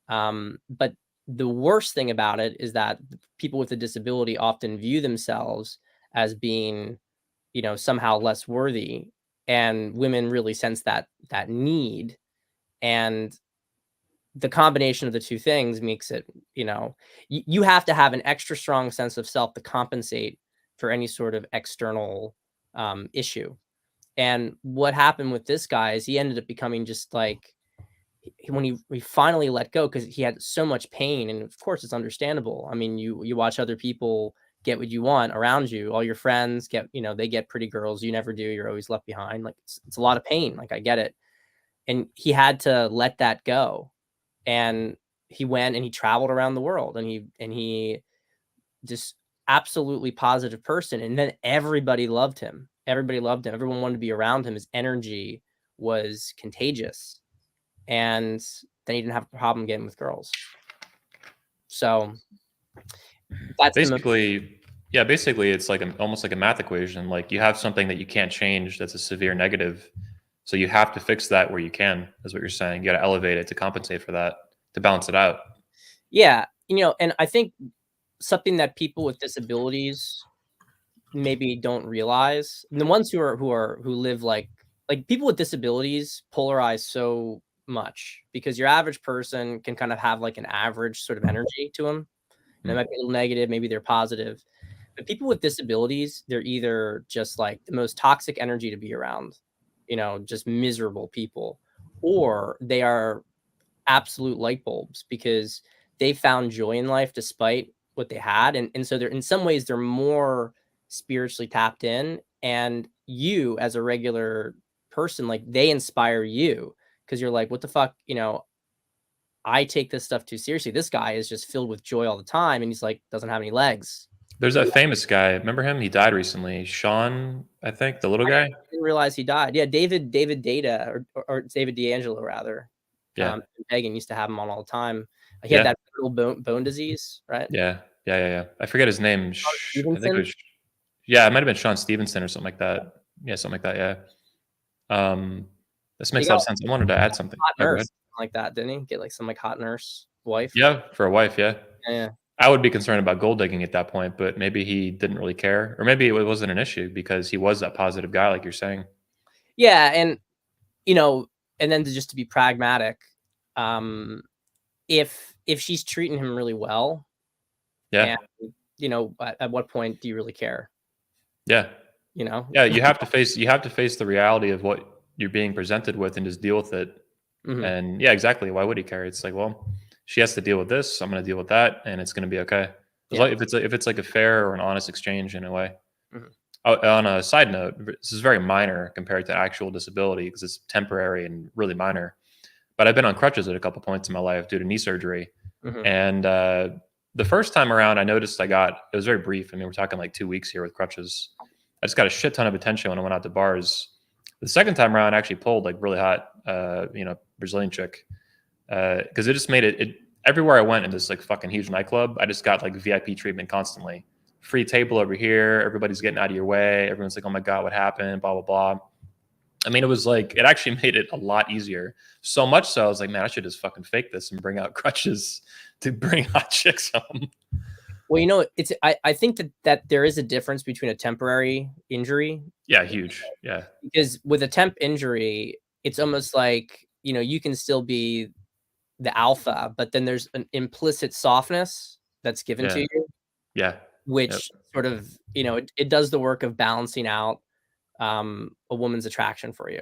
Speaker 2: But the worst thing about it is that people with a disability often view themselves as being, somehow less worthy, and women really sense that need, and the combination of the two things makes it, you have to have an extra strong sense of self to compensate for any sort of external issue. And what happened with this guy is he ended up becoming just like, when he finally let go, because he had so much pain, and of course it's understandable. I mean, you watch other people get what you want around you, all your friends get, they get pretty girls, you never do, you're always left behind. Like, it's a lot of pain, like, I get it. And he had to let that go, and he went and he traveled around the world, and he just absolutely positive person. And then everybody loved him. Everybody loved him. Everyone wanted to be around him. His energy was contagious. And then he didn't have a problem getting with girls. So that's
Speaker 1: Basically, it's like almost like a math equation. Like, you have something that you can't change that's a severe negative. So you have to fix that where you can, is what you're saying. You got to elevate it to compensate for that, to balance it out.
Speaker 2: Yeah. And I think something that people with disabilities maybe don't realize, and the ones who live like people with disabilities polarize so much, because your average person can kind of have like an average sort of energy to them. They might be a little negative, maybe they're positive. But people with disabilities, they're either just like the most toxic energy to be around, just miserable people, or they are absolute light bulbs, because they found joy in life despite what they had. And so they're, in some ways, they're more spiritually tapped in. And you, as a regular person, like, they inspire you, because you're like, what the fuck, I take this stuff too seriously. This guy is just filled with joy all the time, and he's like, doesn't have any legs.
Speaker 1: There's that famous guy. Remember him? He died recently. Sean, I think, the little
Speaker 2: I
Speaker 1: guy.
Speaker 2: didn't realize he died. Yeah, David Data, or David D'Angelo rather.
Speaker 1: Yeah.
Speaker 2: Pagan used to have him on all the time. He had
Speaker 1: Yeah.
Speaker 2: that brittle bone disease, right?
Speaker 1: Yeah. Yeah. I forget his name. I think it
Speaker 2: Stevenson?
Speaker 1: was. Yeah, it might have been Sean Stevenson or something like that. Yeah, something like that. Yeah. This
Speaker 2: He
Speaker 1: makes a lot
Speaker 2: got
Speaker 1: of sense. I wanted to add something.
Speaker 2: hot
Speaker 1: Oh, go ahead.
Speaker 2: nurse like that, didn't he? Get like some like hot nurse wife.
Speaker 1: Yeah, for a wife. Yeah.
Speaker 2: Yeah.
Speaker 1: I would be concerned about gold digging at that point, but maybe he didn't really care, or maybe it wasn't an issue because he was that positive guy, like you're saying.
Speaker 2: Yeah, and you know, and then to be pragmatic, um, if she's treating him really well,
Speaker 1: Yeah,
Speaker 2: and at what point do you really care?
Speaker 1: yeah,
Speaker 2: You know?
Speaker 1: yeah. You have to face the reality of what you're being presented with and just deal with it.
Speaker 2: Mhm.
Speaker 1: And yeah, exactly. Why would he care? It's like, well, she has to deal with this. I'm going to deal with that, and it's going to be okay. As
Speaker 2: Yeah.
Speaker 1: long if it's like a fair or an honest exchange in a way.
Speaker 2: Mhm.
Speaker 1: Oh, on a side note, this is very minor compared to actual disability because it's temporary and really minor. But I've been on crutches at a couple points in my life due to knee surgery,
Speaker 2: Mhm.
Speaker 1: and the first time around, I noticed it was very brief. I mean, we're talking like 2 weeks here with crutches. I just got a shit ton of attention when I went out to bars. The second time around, I actually pulled like really hot, Brazilian chick, because it just made it everywhere I went in this like fucking huge nightclub. I just got like VIP treatment constantly. Free table over here. Everybody's getting out of your way. Everyone's like, "Oh my god, what happened?" Blah blah blah. I mean, it was like it actually made it a lot easier. So much so, I was like, "Man, I should just fucking fake this and bring out crutches to bring hot chicks home."
Speaker 2: Well, I think that there is a difference between a temporary injury,
Speaker 1: Yeah, huge. Yeah,
Speaker 2: because with a temp injury, it's almost like, you can still be the alpha, but then there's an implicit softness that's given to
Speaker 1: yeah,
Speaker 2: you,
Speaker 1: yeah. Yep.
Speaker 2: which sort of, it does the work of balancing out a woman's attraction for you.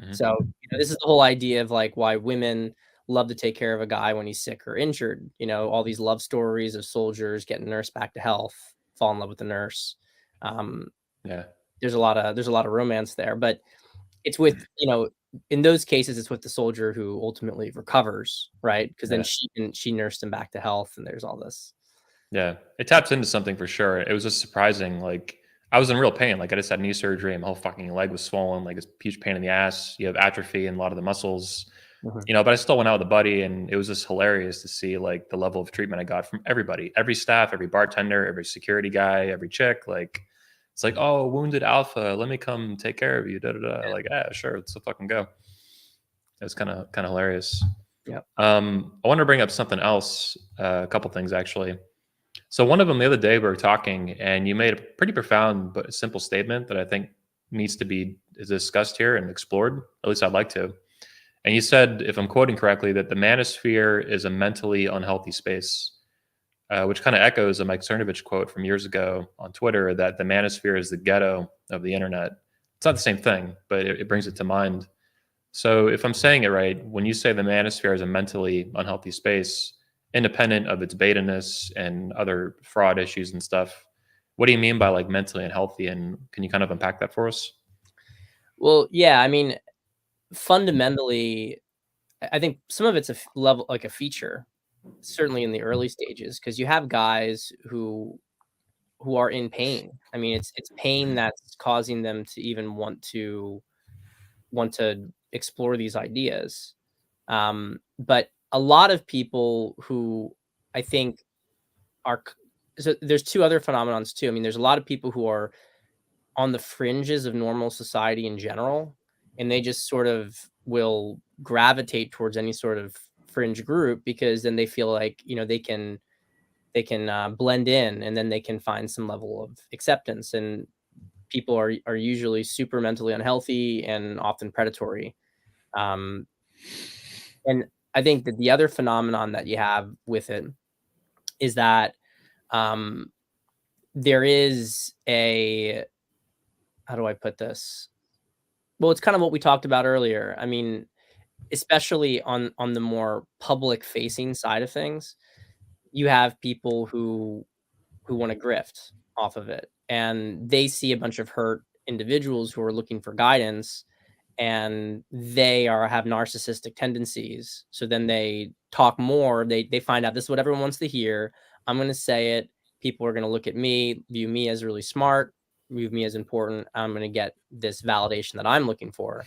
Speaker 1: Hmm.
Speaker 2: So, this is the whole idea of like why women love to take care of a guy when he's sick or injured. All these love stories of soldiers getting nursed back to health, fall in love with the nurse. Um,
Speaker 1: Yeah,
Speaker 2: there's a lot of romance there, but it's with, in those cases, it's with the soldier who ultimately recovers, right? Because then
Speaker 1: yeah.
Speaker 2: she nursed him back to health, and there's all this.
Speaker 1: Yeah, it taps into something for sure. It was just surprising. Like I was in real pain. Like I just had knee surgery, and my whole fucking leg was swollen. Like it's a huge pain in the ass. You have atrophy in a lot of the muscles.
Speaker 2: Mhm.
Speaker 1: But I still went out with a buddy, and it was just hilarious to see like the level of treatment I got from everybody, every staff, every bartender, every security guy, every chick. Like it's like, oh, wounded alpha, let me come take care of you. Da da da. Like, yeah, sure, let's fucking go. It was kind of hilarious.
Speaker 2: Yep.
Speaker 1: I want to bring up something else. A couple things actually. So one of them the other day we were talking, and you made a pretty profound but simple statement that I think needs to be discussed here and explored. At least I'd like to. And you said, if I'm quoting correctly, that the manosphere is a mentally unhealthy space, which kind of echoes a Mike Cernovich quote from years ago on Twitter that the manosphere is the ghetto of the internet. It's not the same thing, but it brings it to mind. So if I'm saying it right, when you say the manosphere is a mentally unhealthy space, independent of its beta-ness and other fraud issues and stuff, what do you mean by like mentally unhealthy? And can you kind of unpack that for us?
Speaker 2: Well, yeah, I mean, fundamentally, I think some of it's a level, like a feature, certainly in the early stages, because you have guys who are in pain. I mean, it's pain that's causing them to even want to explore these ideas. But a lot of people who I think so there's two other phenomenons too. I mean, there's a lot of people who are on the fringes of normal society in general, and they just sort of will gravitate towards any sort of fringe group because then they feel like they can blend in, and then they can find some level of acceptance. And people are usually super mentally unhealthy and often predatory. Um, and I think that the other phenomenon that you have with it is that um, there is a how do I put this? Well, it's kind of what we talked about earlier. I mean, especially on the more public facing side of things, you have people who want to grift off of it, and they see a bunch of hurt individuals who are looking for guidance, and they have narcissistic tendencies. So then they talk more. They find out this is what everyone wants to hear. I'm going to say it. People are going to look at me, view me as really smart, view me as important. I'm going to get this validation that I'm looking for.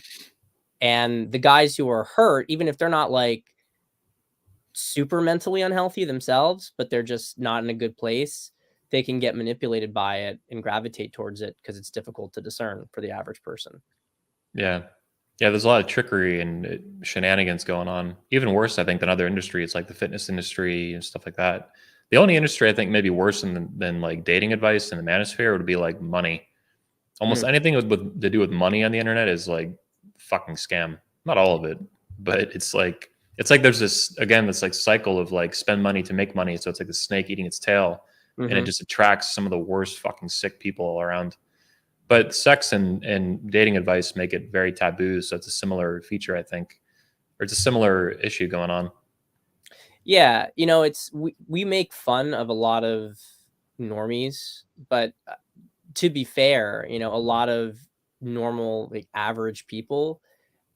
Speaker 2: And the guys who are hurt, even if they're not like super mentally unhealthy themselves, but they're just not in a good place, they can get manipulated by it and gravitate towards it because it's difficult to discern for the average person.
Speaker 1: Yeah. Yeah, there's a lot of trickery and shenanigans going on. Even worse, I think, than other industries like the fitness industry and stuff like that. The only industry I think maybe worse than like dating advice in the manosphere would be like money. Almost anything to do with money on the internet is like fucking scam. Not all of it, but it's like there's this like cycle of like spend money to make money. So it's like the snake eating its tail, and it just attracts some of the worst fucking sick people all around. But sex and dating advice make it very taboo. So it's a similar feature, I think, or it's a similar issue going on.
Speaker 2: Yeah, it's we make fun of a lot of normies, but to be fair, a lot of normal, like average people,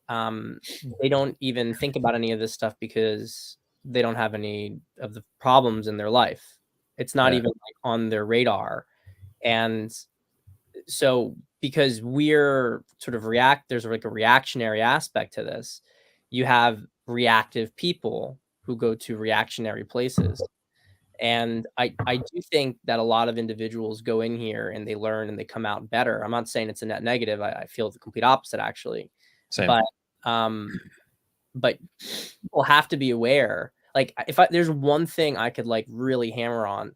Speaker 2: they don't even think about any of this stuff because they don't have any of the problems in their life. It's not even like on their radar. And so because we're sort of there's like a reactionary aspect to this. You have reactive people who go to reactionary places. And I do think that a lot of individuals go in here and they learn and they come out better. I'm not saying it's a net negative. I feel the complete opposite, actually.
Speaker 1: Same.
Speaker 2: But people have to be aware. Like, there's one thing I could like really hammer on: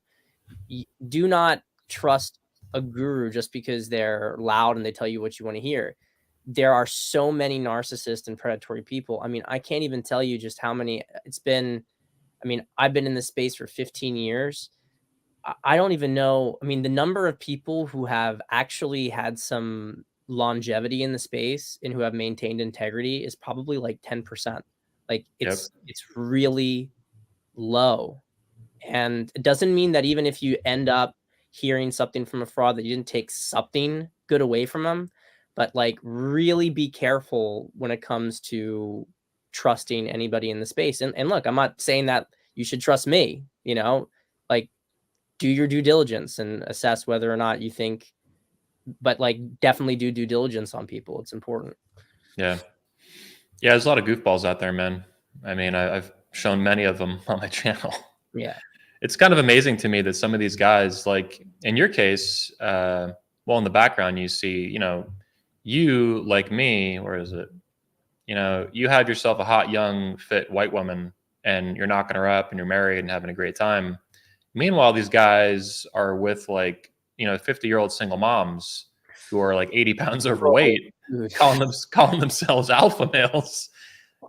Speaker 2: do not trust a guru just because they're loud and they tell you what you want to hear. There are so many narcissist and predatory people. I mean, I can't even tell you just how many it's been. I mean, I've been in this space for 15 years. I don't even know. I mean, the number of people who have actually had some longevity in the space and who have maintained integrity is probably like 10%. Like it's really low. And it doesn't mean that even if you end up hearing something from a fraud that you didn't take something good away from them, but like really be careful when it comes to trusting anybody in the space. And look, I'm not saying that you should trust me, like do your due diligence and assess whether or not you think, but like definitely do due diligence on people. It's important.
Speaker 1: Yeah. Yeah. There's a lot of goofballs out there, man. I mean, I've shown many of them on my channel.
Speaker 2: Yeah.
Speaker 1: It's kind of amazing to me that some of these guys, like in your case, well, in the background, you see, you like me, where is it? You had yourself a hot, young, fit white woman and you're knocking her up and you're married and having a great time. Meanwhile, these guys are with like, 50-year-old single moms who are like 80 pounds overweight, calling themselves alpha males.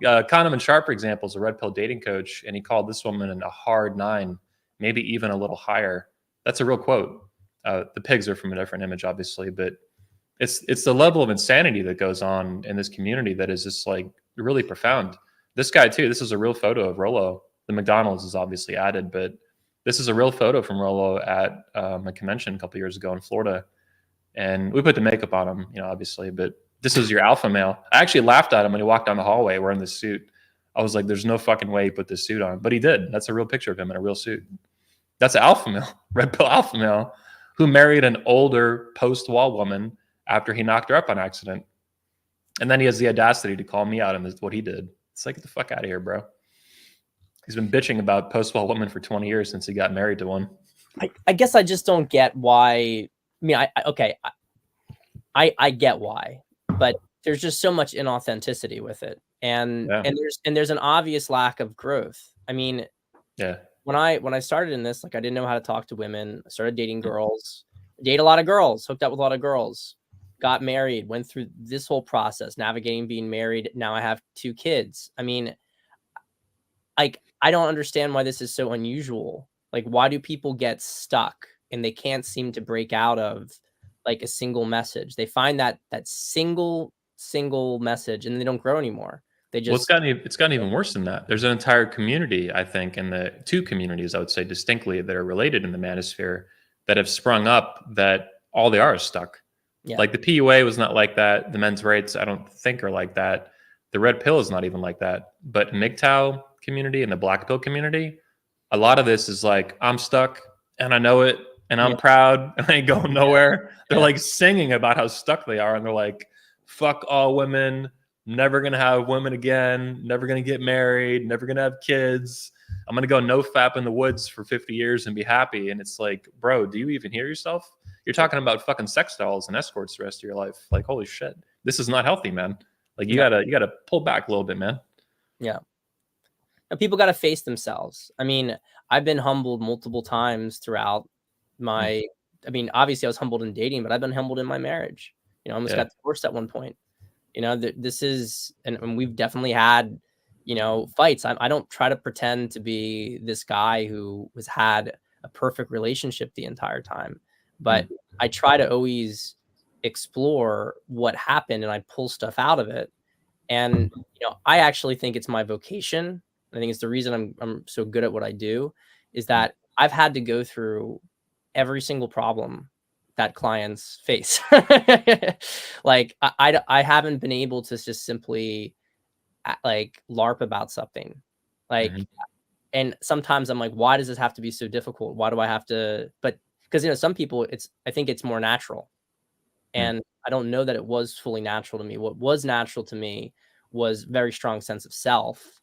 Speaker 1: Kahneman Sharp, for example, is a red pill dating coach, and he called this woman a hard 9, maybe even a little higher. That's a real quote. The pigs are from a different image, obviously, but it's the level of insanity that goes on in this community that is just like really profound. This guy too, this is a real photo of Rollo. The McDonald's is obviously added, but this is a real photo from Rollo at a convention a couple years ago in Florida. And we put the makeup on him, obviously, but this is your alpha male. I actually laughed at him when he walked down the hallway wearing this suit. I was like, there's no fucking way he put this suit on, but he did. That's a real picture of him in a real suit. That's an alpha male, red pill alpha male, who married an older post-wall woman after he knocked her up on accident. And then he has the audacity to call me out on what he did. It's like, get the fuck out of here, bro. He's been bitching about post-wall women for 20 years since he got married to one.
Speaker 2: I guess I just don't get why. I mean, I get why, but there's just so much inauthenticity with it. And there's an obvious lack of growth. I mean,
Speaker 1: yeah.
Speaker 2: When I started in this, like I didn't know how to talk to women. I started dating girls, date a lot of girls, hooked up with a lot of girls, got married, went through this whole process, navigating being married. Now I have 2 kids. I mean, like, I don't understand why this is so unusual. Like, why do people get stuck and they can't seem to break out of like a single message? They find that single message and they don't grow anymore. They just,
Speaker 1: well, it's gotten even worse than that. There's an entire community, I think, and the 2 communities, I would say distinctly, that are related in the manosphere that have sprung up that all they are is stuck. Yeah. Like the PUA was not like that. The men's rights, I don't think, are like that. The red pill is not even like that. But MGTOW community and the black pill community, a lot of this is like, I'm stuck and I know it and I'm proud and I ain't going nowhere. They're like singing about how stuck they are, and they're like, fuck all women, never gonna have women again, never gonna get married, never gonna have kids. I'm going to go no fap in the woods for 50 years and be happy. And it's like, bro, do you even hear yourself? You're talking about fucking sex dolls and escorts the rest of your life. Like, holy shit, this is not healthy, man. Like, you gotta pull back a little bit, man.
Speaker 2: Yeah. And people got to face themselves. I mean, I've been humbled multiple times throughout my, I mean, obviously I was humbled in dating, but I've been humbled in my marriage. You know, I almost got divorced at one point. You know, this is, and we've definitely had, you know, fights. I don't try to pretend to be this guy who has had a perfect relationship the entire time, but I try to always explore what happened and I pull stuff out of it. And, you know, I actually think it's my vocation. I think it's the reason I'm so good at what I do, is that I've had to go through every single problem that clients face. Like I haven't been able to just simply like LARP about something. Like, and sometimes I'm like, why does this have to be so difficult? Why do I have to? But because, you know, some people, I think it's more natural. And I don't know that it was fully natural to me. What was natural to me was very strong sense of self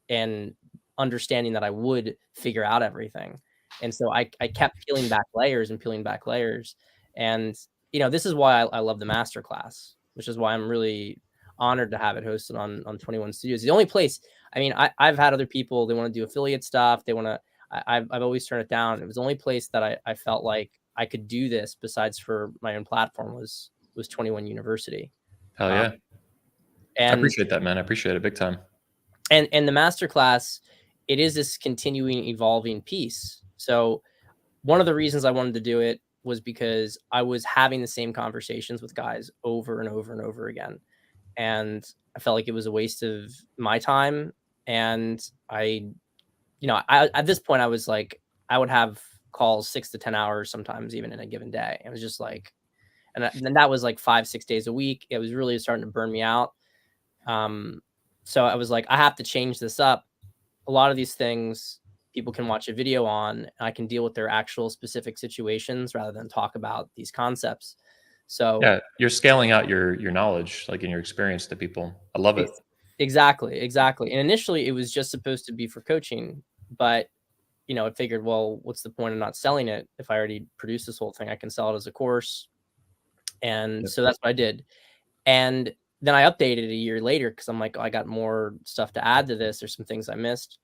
Speaker 2: and understanding that I would figure out everything. And so I kept peeling back layers and peeling back layers. And, you know, this is why I love the masterclass, which is why I'm really honored to have it hosted on 21 Studios. The only place, I mean, I've had other people, they want to do affiliate stuff. They want to, I've always turned it down. It was the only place that I felt like I could do this besides for my own platform was 21 University.
Speaker 1: Hell yeah.
Speaker 2: And
Speaker 1: I appreciate that, man. I appreciate it big time.
Speaker 2: And the masterclass, it is this continuing, evolving piece. So one of the reasons I wanted to do it was because I was having the same conversations with guys over and over and over again. And I felt like it was a waste of my time. And I at this point I was like, I would have calls 6 to 10 hours sometimes, even in a given day. It was just like, and then that was like 5-6 days a week. It was really starting to burn me out. So I was like, I have to change this up. A lot of these things people can watch a video on, and I can deal with their actual specific situations rather than talk about these concepts. So
Speaker 1: yeah, you're scaling out your knowledge, like in your experience to people. I love it.
Speaker 2: Exactly. And initially it was just supposed to be for coaching, but you know, I figured, well, what's the point of not selling it? If I already produced this whole thing, I can sell it as a course. And so that's what I did. And then I updated it a year later because I'm like, oh, I got more stuff to add to this. There's some things I missed.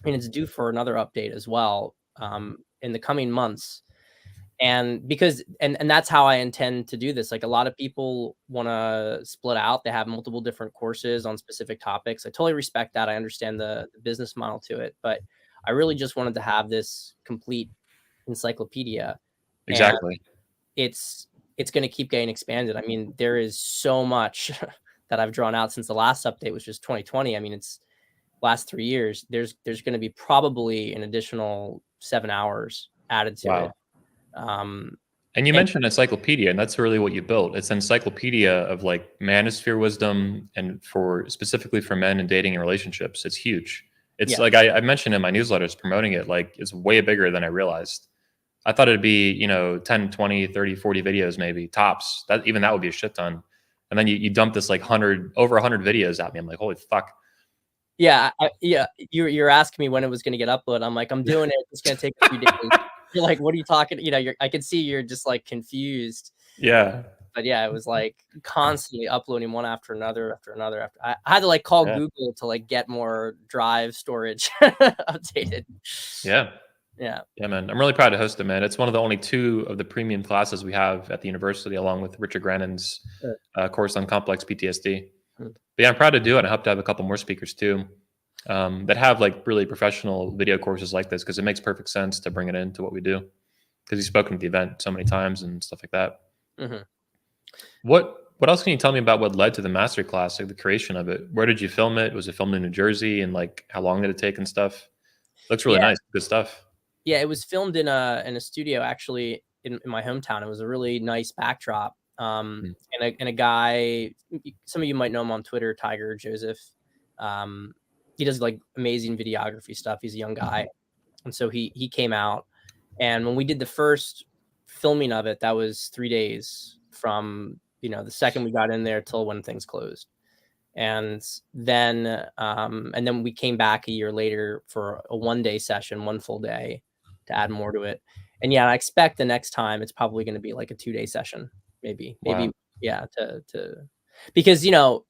Speaker 2: And it's due for another update as well in the coming months. And because, and that's how I intend to do this. Like a lot of people want to split out. They have multiple different courses on specific topics. I totally respect that. I understand the business model to it, but I really just wanted to have this complete encyclopedia.
Speaker 1: Exactly.
Speaker 2: And it's going to keep getting expanded. I mean, there is so much that I've drawn out since the last update, which was 2020. I mean, it's last 3 years. There's going to be probably an additional 7 hours added to it.
Speaker 1: And you mentioned encyclopedia, and that's really what you built. It's an encyclopedia of like manosphere wisdom, and for specifically for men and dating and relationships. It's huge. It's like I mentioned in my newsletters promoting it, like it's way bigger than I realized. I thought it'd be, you know, 10, 20, 30, 40 videos, maybe tops. That would be a shit ton. And then you dump this like over 100 videos at me. I'm like, holy fuck.
Speaker 2: Yeah. You're asking me when it was going to get uploaded. I'm like, I'm doing it. It's going to take a few days. You're like, what are you talking? You know, I can see you're just like confused.
Speaker 1: Yeah.
Speaker 2: But yeah, it was like constantly uploading one after another. I had to like call Google to like get more drive storage updated.
Speaker 1: Yeah, man. I'm really proud to host it, man. It's one of the only 2 of the premium classes we have at the university, along with Richard Grannon's course on complex PTSD. But yeah, I'm proud to do it. I hope to have a couple more speakers too that have like really professional video courses like this, because it makes perfect sense to bring it into what we do, because you've spoken at the event so many times and stuff like that. What else can you tell me about what led to the masterclass, like the creation of it? Where did you film it? Was it filmed in New Jersey? And like, how long did it take and stuff? Looks really nice. Good stuff.
Speaker 2: Yeah, it was filmed in a studio actually in my hometown. It was a really nice backdrop. And a guy, some of you might know him on Twitter, Tiger Joseph. He does like amazing videography stuff. He's a young guy. And so he came out, and when we did the first filming of it, that was 3 days from, you know, the second we got in there till when things closed. And then we came back a year later for a 1-day session, 1 full day, to add more to it. And yeah, I expect the next time it's probably going to be like a 2-day session, maybe.
Speaker 1: Wow.
Speaker 2: Yeah, because, you know,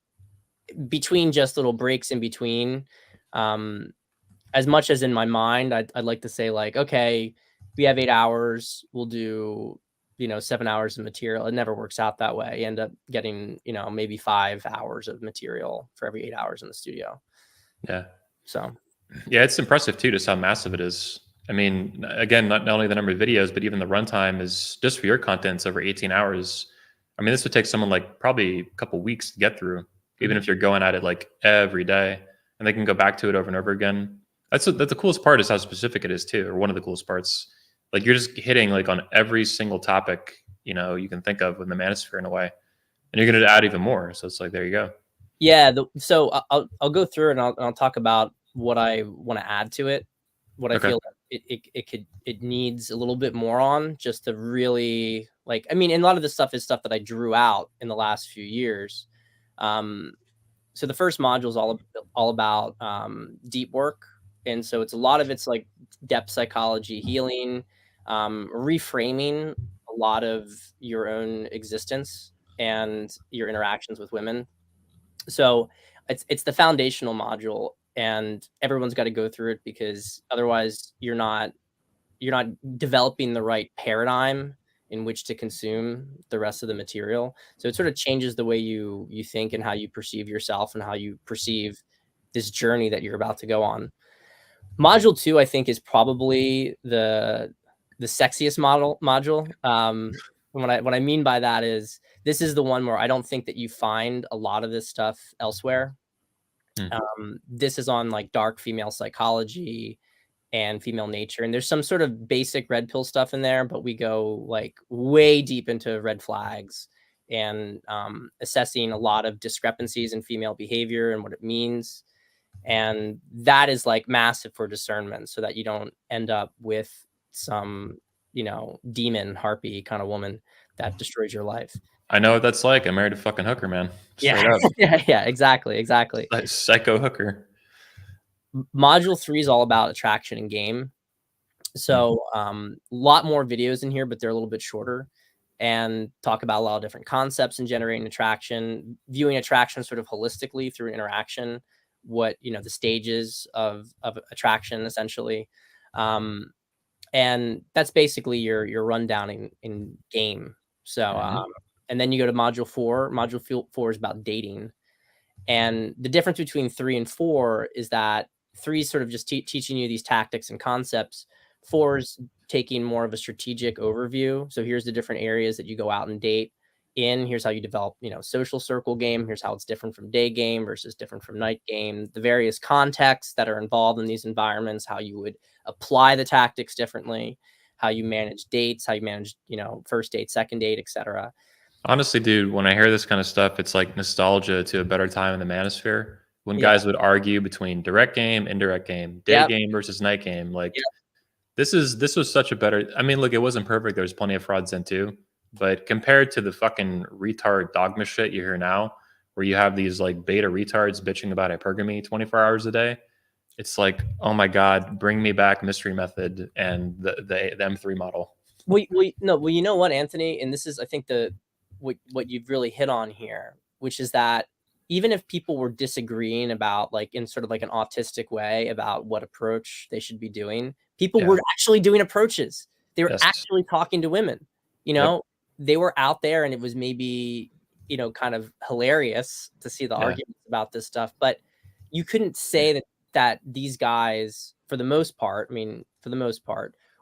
Speaker 2: between just little breaks in between, as much as in my mind, I'd like to say, like, okay, we have 8 hours, we'll do, you know, 7 hours of material. It never works out that way. You end up getting, you know, maybe 5 hours of material for every 8 hours in the studio.
Speaker 1: Yeah.
Speaker 2: So
Speaker 1: Yeah, it's impressive too, just how massive it is. I mean, again, not only the number of videos, but even the runtime is just for your content's over 18 hours. I mean, this would take someone like probably a couple weeks to get through, even if you're going at it like every day, and they can go back to it over and over again. That's the coolest part is how specific it is too, or one of the coolest parts. Like you're just hitting like on every single topic, you know, you can think of with the manosphere in a way, and you're going to add even more. So it's like, there you go.
Speaker 2: yeah, so I'll go through it, and I'll talk about what I want to add to it, what I
Speaker 1: Okay.
Speaker 2: feel it needs a little bit more on, just to really, like, I mean, and a lot of this stuff is stuff that I drew out in the last few years. So the first module is all about deep work, and so it's a lot of it's like depth psychology, healing, reframing a lot of your own existence and your interactions with women. So it's the foundational module, and everyone's got to go through it, because otherwise you're not developing the right paradigm in which to consume the rest of the material. So it sort of changes the way you think and how you perceive yourself and how you perceive this journey that you're about to go on. Module 2, I think, is probably the sexiest module. What I mean by that is, this is the one where I don't think that you find a lot of this stuff elsewhere. This is on like dark female psychology and female nature, and there's some sort of basic red pill stuff in there, but we go like way deep into red flags and assessing a lot of discrepancies in female behavior and what it means. And that is like massive for discernment, so that you don't end up with some, you know, demon harpy kind of woman that destroys your life.
Speaker 1: I know what that's like. I married a fucking hooker, man. Straight
Speaker 2: Yeah.
Speaker 1: up.
Speaker 2: Yeah, exactly.
Speaker 1: Like psycho hooker.
Speaker 2: Module 3 is all about attraction and game. So a lot more videos in here, but they're a little bit shorter, and talk about a lot of different concepts in generating attraction, viewing attraction sort of holistically through interaction, what, you know, the stages of attraction essentially. And that's basically your rundown in game. So and then you go to module 4. Module 4 is about dating. And the difference between 3 and 4 is that 3 is sort of just teaching you these tactics and concepts. 4 is taking more of a strategic overview. So here's the different areas that you go out and date in. Here's how you develop, you know, social circle game. Here's how it's different from day game versus different from night game. The various contexts that are involved in these environments, how you would apply the tactics differently, how you manage dates, how you manage, you know, first date, second date, etc.
Speaker 1: Honestly, dude, when I hear this kind of stuff, it's like nostalgia to a better time in the manosphere when guys would argue between direct game, indirect game, day game versus night game. Like this was such a better. I mean, look, it wasn't perfect. There was plenty of frauds in too, but compared to the fucking retard dogma shit you hear now, where you have these like beta retards bitching about hypergamy 24 hours a day, it's like, oh my god, bring me back Mystery Method and the M3 model.
Speaker 2: Well, you know what, Anthony, and this is, I think, what you've really hit on here, which is that even if people were disagreeing about, like, in sort of like an autistic way about what approach they should be doing, people were actually doing approaches. They were actually talking to women, you know, they were out there, and it was maybe, you know, kind of hilarious to see the arguments about this stuff, but you couldn't say that these guys, for the most part,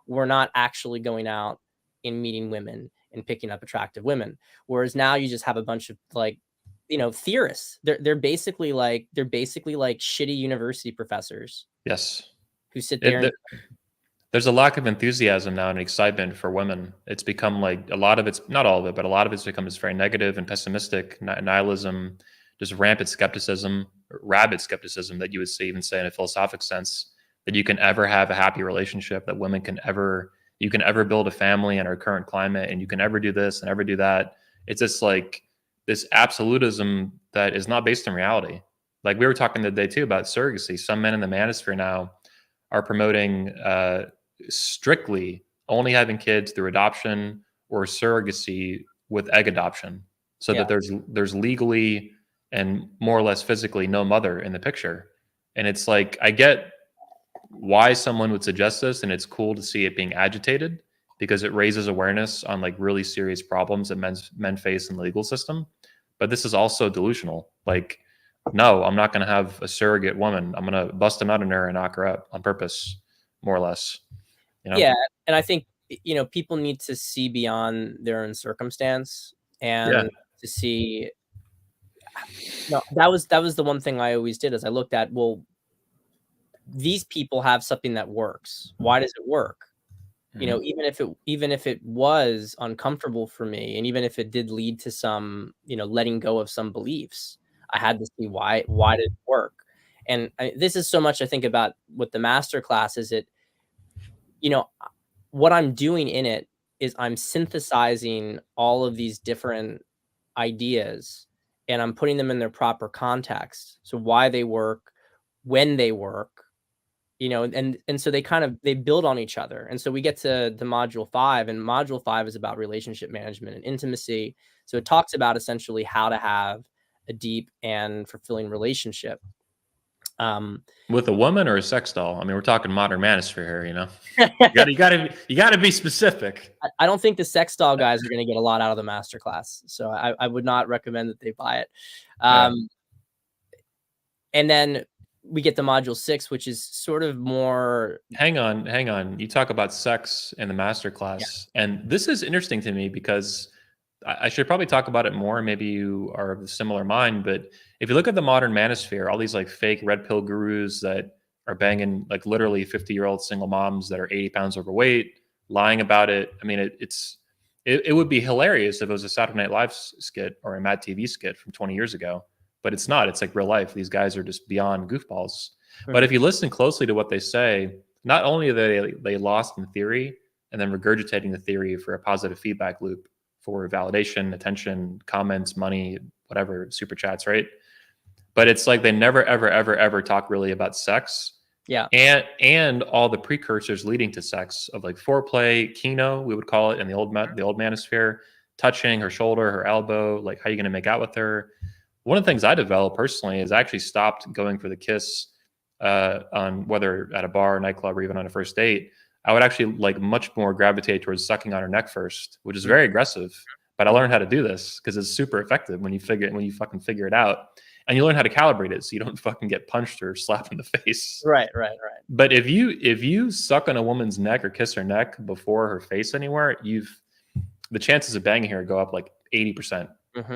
Speaker 2: were not actually going out and meeting women and picking up attractive women. Whereas now you just have a bunch of, like, you know, theorists. They're basically like shitty university professors.
Speaker 1: Yes.
Speaker 2: Who sit there.
Speaker 1: There's a lack of enthusiasm now and excitement for women. It's become like a lot of it's, not all of it, but a lot of it's become this very negative and pessimistic nihilism, just rampant skepticism, rabid skepticism that you would even say in a philosophic sense, that you can ever have a happy relationship, that you can ever build a family in our current climate, and you can ever do this and ever do that. It's just like this absolutism that is not based in reality. Like we were talking today too about surrogacy. Some men in the manosphere now are promoting strictly only having kids through adoption or surrogacy with egg adoption, so that there's legally and more or less physically no mother in the picture. And it's like, I get why someone would suggest this, and it's cool to see it being agitated because it raises awareness on like really serious problems that men face in the legal system. But this is also delusional. Like, no, I'm not going to have a surrogate woman. I'm going to bust a nut in her and knock her up on purpose, more or less. You know?
Speaker 2: Yeah, and I think people need to see beyond their own circumstance and to see. No, that was the one thing I always did, is I looked at, well, these people have something that works. Why does it work? Even if it was uncomfortable for me, and even if it did lead to some, letting go of some beliefs, I had to see why did it work. And this is so much, I think, about what the master class is. What I'm doing in it is I'm synthesizing all of these different ideas and I'm putting them in their proper context. So why they work, when they work, and so they build on each other. And so we get to the module 5, and module 5 is about relationship management and intimacy. So it talks about essentially how to have a deep and fulfilling relationship.
Speaker 1: With a woman or a sex doll? I mean, we're talking modern manosphere here, you gotta be specific.
Speaker 2: I don't think the sex doll guys are going to get a lot out of the masterclass, so I would not recommend that they buy it. And then we get to module 6, which is sort of more.
Speaker 1: Hang on. You talk about sex in the masterclass, and this is interesting to me because I should probably talk about it more. Maybe you are of a similar mind, but if you look at the modern manosphere, all these like fake red pill gurus that are banging like literally 50-year-old single moms that are 80 pounds overweight, lying about it. I mean, it would be hilarious if it was a Saturday Night Live skit or a Mad TV skit from 20 years ago, but it's not. It's like real life. These guys are just beyond goofballs. But if you listen closely to what they say, not only are they lost in theory and then regurgitating the theory for a positive feedback loop for validation, attention, comments, money, whatever, super chats, right? But it's like they never, ever, ever, ever talk really about sex.
Speaker 2: Yeah.
Speaker 1: And all the precursors leading to sex of like foreplay, kino, we would call it in the old manosphere, touching her shoulder, her elbow, like how are you going to make out with her? One of the things I developed personally is I actually stopped going for the kiss on whether at a bar, nightclub, or even on a first date. I would actually like much more gravitate towards sucking on her neck first, which is very aggressive. But I learned how to do this because it's super effective when you fucking figure it out, and you learn how to calibrate it so you don't fucking get punched or slapped in the face.
Speaker 2: Right.
Speaker 1: But if you suck on a woman's neck or kiss her neck before her face anywhere, the chances of banging her go up like 80%,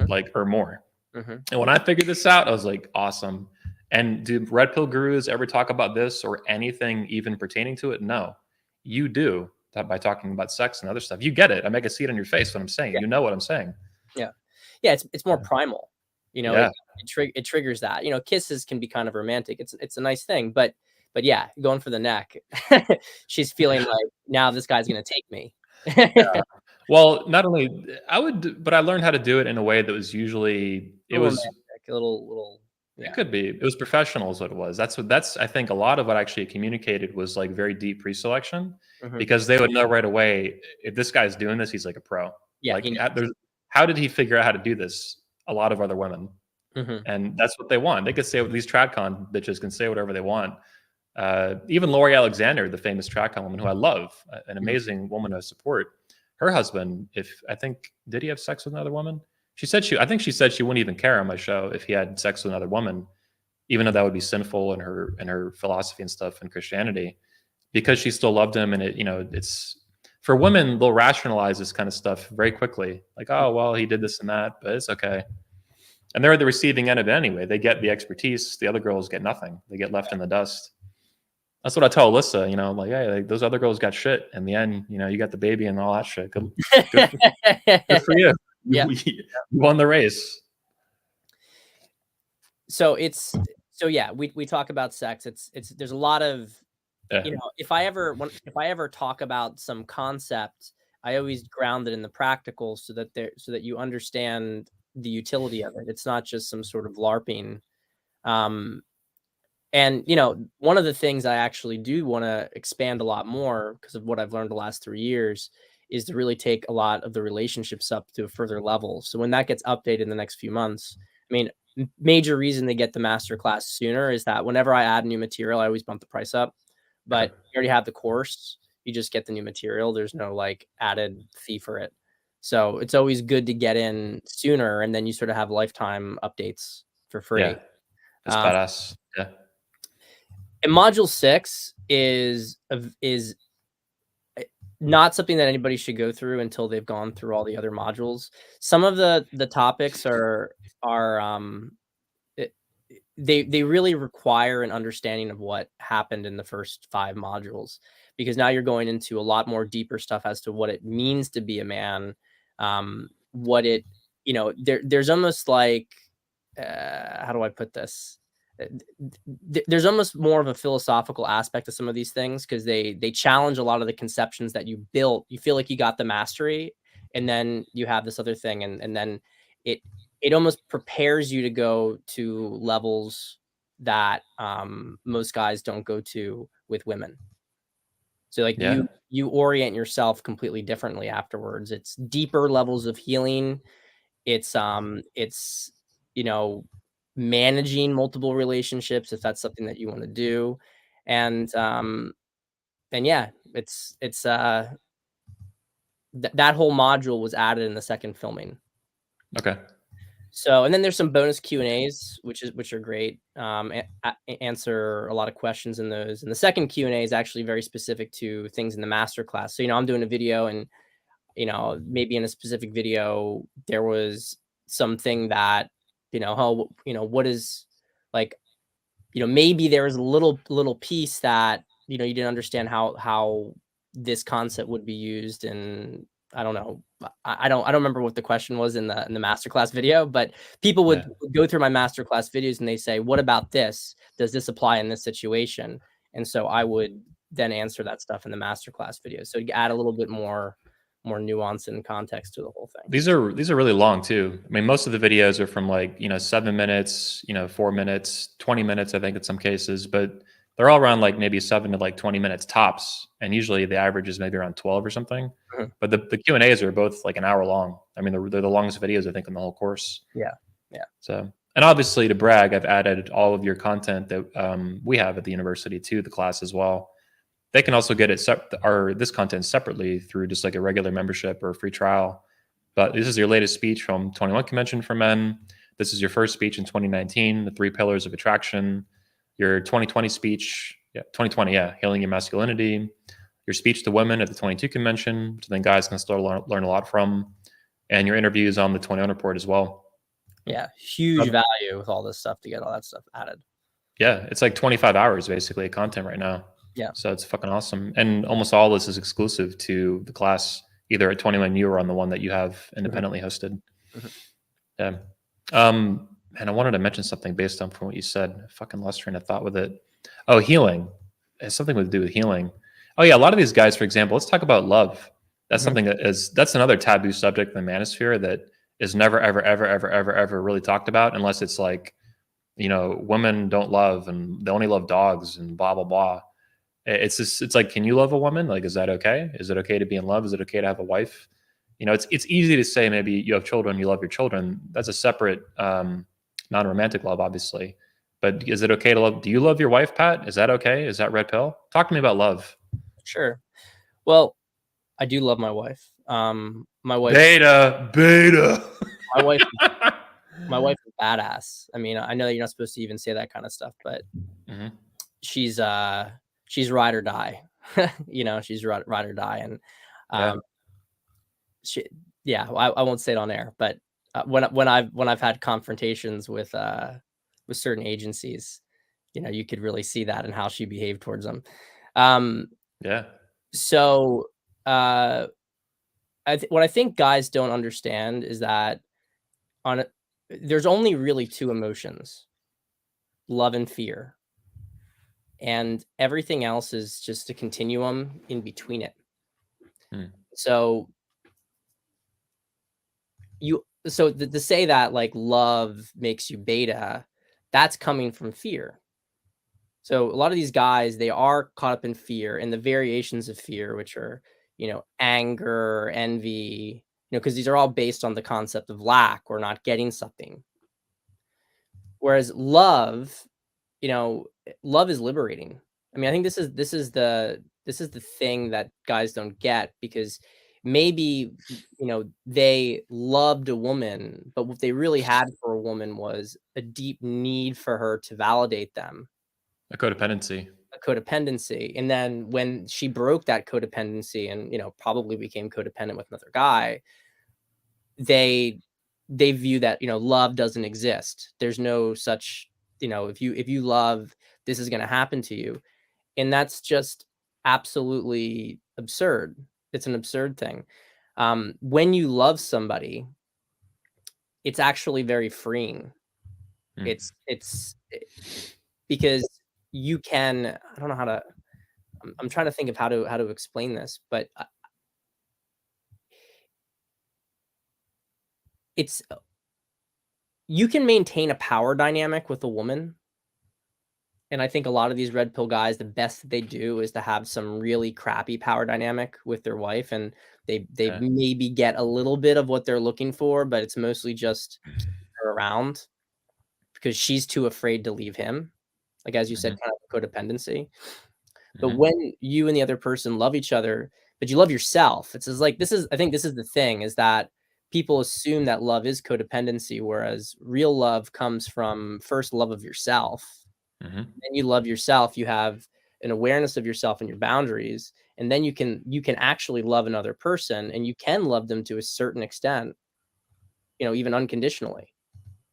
Speaker 1: like or more. And when I figured this out, I was like, awesome. And do red pill gurus ever talk about this or anything even pertaining to it? No. You do that by talking about sex and other stuff. You get it. I make a see it on your face what I'm saying. You know what I'm saying.
Speaker 2: Yeah. It's more primal. It triggers that. Kisses can be kind of romantic. It's a nice thing, but yeah, going for the neck. She's feeling like now this guy's gonna take me.
Speaker 1: Well, not only but I learned how to do it in a way that was usually
Speaker 2: a little. Yeah.
Speaker 1: It could be. It was professional is what it was. That's I think a lot of what actually communicated was like very deep pre-selection because they would know right away if this guy's doing this, he's like a pro.
Speaker 2: Yeah.
Speaker 1: Like how did he figure out how to do this? A lot of other women. And that's what they want. They could say these TradCon bitches can say whatever they want. Even Lori Alexander, the famous TradCon woman who I love, an amazing woman I support. Her husband, did he have sex with another woman? I think she said she wouldn't even care on my show if he had sex with another woman, even though that would be sinful in her philosophy and stuff in Christianity, because she still loved him. And it's for women, they'll rationalize this kind of stuff very quickly. Like, oh, well, he did this and that, but it's okay. And they're at the receiving end of it anyway. They get the expertise. The other girls get nothing. They get left in the dust. That's what I tell Alyssa, like, hey, like, those other girls got shit. In the end, you got the baby and all that shit. Good for you.
Speaker 2: Yeah.
Speaker 1: You won the race.
Speaker 2: So we talk about sex. There's a lot of, if I ever talk about some concept, I always ground it in the practical so that you understand the utility of it. It's not just some sort of LARPing. And, you know, one of the things I actually do want to expand a lot more because of what I've learned the last 3 years is to really take a lot of the relationships up to a further level. So when that gets updated in the next few months, I mean, major reason they get the master class sooner is that whenever I add new material, I always bump the price up. But you already have the course, you just get the new material. There's no like added fee for it. So it's always good to get in sooner, and then you sort of have lifetime updates for free.
Speaker 1: Yeah, that's badass. Yeah.
Speaker 2: And module 6 is not something that anybody should go through until they've gone through all the other modules. Some of the topics are they really require an understanding of what happened in the first 5 modules, because now you're going into a lot more deeper stuff as to what it means to be a man. What it, you know, there's almost like, how do I put this? There's almost more of a philosophical aspect to some of these things, because they challenge a lot of the conceptions that you built. You feel like you got the mastery, and then you have this other thing, and then it almost prepares you to go to levels that most guys don't go to with women. So like you orient yourself completely differently afterwards. It's deeper levels of healing. It's you know, managing multiple relationships if that's something that you want to do. And yeah, it's that whole module was added in the second filming.
Speaker 1: Okay.
Speaker 2: So, and then there's some bonus Q&As, which are great. Answer a lot of questions in those. And the second Q&A is actually very specific to things in the master class. So, you know, I'm doing a video, and, you know, maybe in a specific video, there was something that, you know, how, you know, what is like, you know, maybe there was a little piece that, you know, you didn't understand how this concept would be used. And I don't know. I don't remember what the question was in the masterclass video, but people would go through my masterclass videos and they say, what about this? Does this apply in this situation? And so I would then answer that stuff in the masterclass video. So to add a little bit more nuance and context to the whole thing.
Speaker 1: These are really long too. I mean, most of the videos are from like, you know, 7 minutes, you know, 4 minutes, 20 minutes, I think in some cases, but they're all around like maybe 7 to like 20 minutes tops. And usually the average is maybe around 12 or something. Mm-hmm. But the Q&As are both like an hour long. I mean, they're the longest videos, I think, in the whole course.
Speaker 2: Yeah.
Speaker 1: So, and obviously to brag, I've added all of your content that we have at the university to the class as well. They can also get it this content separately through just like a regular membership or a free trial. But this is your latest speech from 21 Convention for Men. This is your first speech in 2019, the 3 pillars of attraction. Your 2020 speech, 2020, healing your masculinity. Your speech to women at the 22 Convention, which then guys can still learn a lot from. And your interviews on the 21 Report as well.
Speaker 2: Yeah, huge value with all this stuff to get all that stuff added.
Speaker 1: Yeah, it's like 25 hours basically of content right now.
Speaker 2: Yeah.
Speaker 1: So it's fucking awesome. And almost all this is exclusive to the class, either at 21U or on the one that you have independently hosted. Yeah. And I wanted to mention something based on from what you said. I fucking lost train of thought with it. Oh, healing. It has something to do with healing. Oh yeah, a lot of these guys, for example, let's talk about love. That's something that's another taboo subject in the manosphere that is never, ever, ever, ever, ever, ever really talked about, unless it's like, you know, women don't love and they only love dogs and blah, blah, blah. It's like, can you love a woman? Like, is that okay? Is it okay to be in love? Is it okay to have a wife? You know, it's easy to say maybe you have children, you love your children. That's a separate, non-romantic love, obviously. But is it okay to love? Do you love your wife, Pat? Is that okay? Is that red pill? Talk to me about love.
Speaker 2: Sure. Well, I do love my wife. My wife.
Speaker 1: Beta.
Speaker 2: My wife is badass. I mean, I know you're not supposed to even say that kind of stuff, but she's ride or die. You know, she's ride or die, and I won't say it on air, but when I've had confrontations with certain agencies, you know, you could really see that in how she behaved towards them. So what I think guys don't understand is that there's only really 2 emotions, love and fear. And everything else is just a continuum in between it. So so to say that like love makes you beta, that's coming from fear. So a lot of these guys, they are caught up in fear and the variations of fear, which are, anger, envy, because these are all based on the concept of lack or not getting something. Whereas love, love is liberating. I mean, I think this is the thing that guys don't get, because maybe they loved a woman, but what they really had for a woman was a deep need for her to validate them.
Speaker 1: A codependency.
Speaker 2: A codependency. And then when she broke that codependency and, probably became codependent with another guy, they view that, love doesn't exist. There's no such, if you love, this is going to happen to you. And that's just absolutely absurd. It's an absurd thing. When you love somebody, it's actually very freeing. It's because you can, I don't know how to, I'm trying to think of how to explain this, but you can maintain a power dynamic with a woman. And I think a lot of these red pill guys, the best that they do is to have some really crappy power dynamic with their wife. And they maybe get a little bit of what they're looking for, but it's mostly just keep her around because she's too afraid to leave him. Like, as you said, kind of codependency. But when you and the other person love each other, but you love yourself, it's just like, I think this is the thing, is that people assume that love is codependency, whereas real love comes from first love of yourself. Then you love yourself, you have an awareness of yourself and your boundaries, and then you can actually love another person, and you can love them to a certain extent, even unconditionally.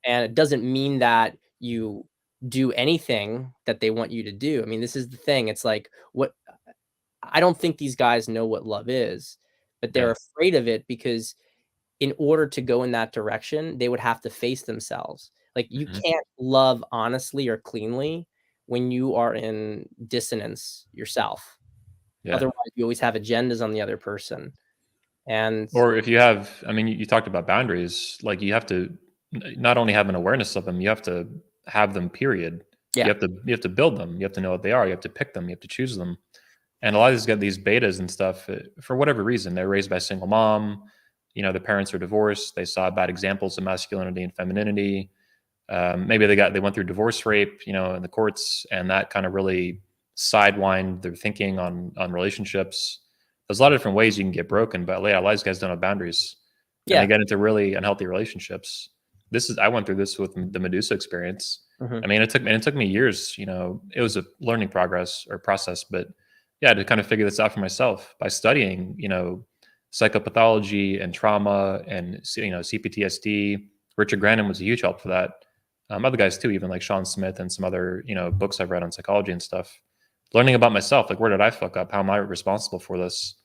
Speaker 2: And it doesn't mean that you do anything that they want you to do. I mean, this is the thing. It's like, I don't think these guys know what love is, but they're afraid of it, because in order to go in that direction, they would have to face themselves. Like, you can't love honestly or cleanly when you are in dissonance yourself. Otherwise, you always have agendas on the other person.
Speaker 1: Or if you have, I mean, you talked about boundaries, like you have to not only have an awareness of them, you have to have them, period.
Speaker 2: Yeah.
Speaker 1: You have to build them. You have to know what they are. You have to pick them. You have to choose them. And a lot of these got these betas and stuff, for whatever reason. They're raised by a single mom. The parents are divorced. They saw bad examples of masculinity and femininity. Maybe they went through divorce rape, in the courts, and that kind of really sidewind their thinking on relationships. There's a lot of different ways you can get broken, but a lot of these guys don't have boundaries. And they get into really unhealthy relationships. I went through this with the Medusa experience. I mean, it took me years. It was a learning process, but yeah, to kind of figure this out for myself by studying, psychopathology and trauma and CPTSD. Richard Grandin was a huge help for that. Other guys too, even like Sean Smith and some other books I've read on psychology and stuff. Learning about myself, like, where did I fuck up? How am I responsible for this?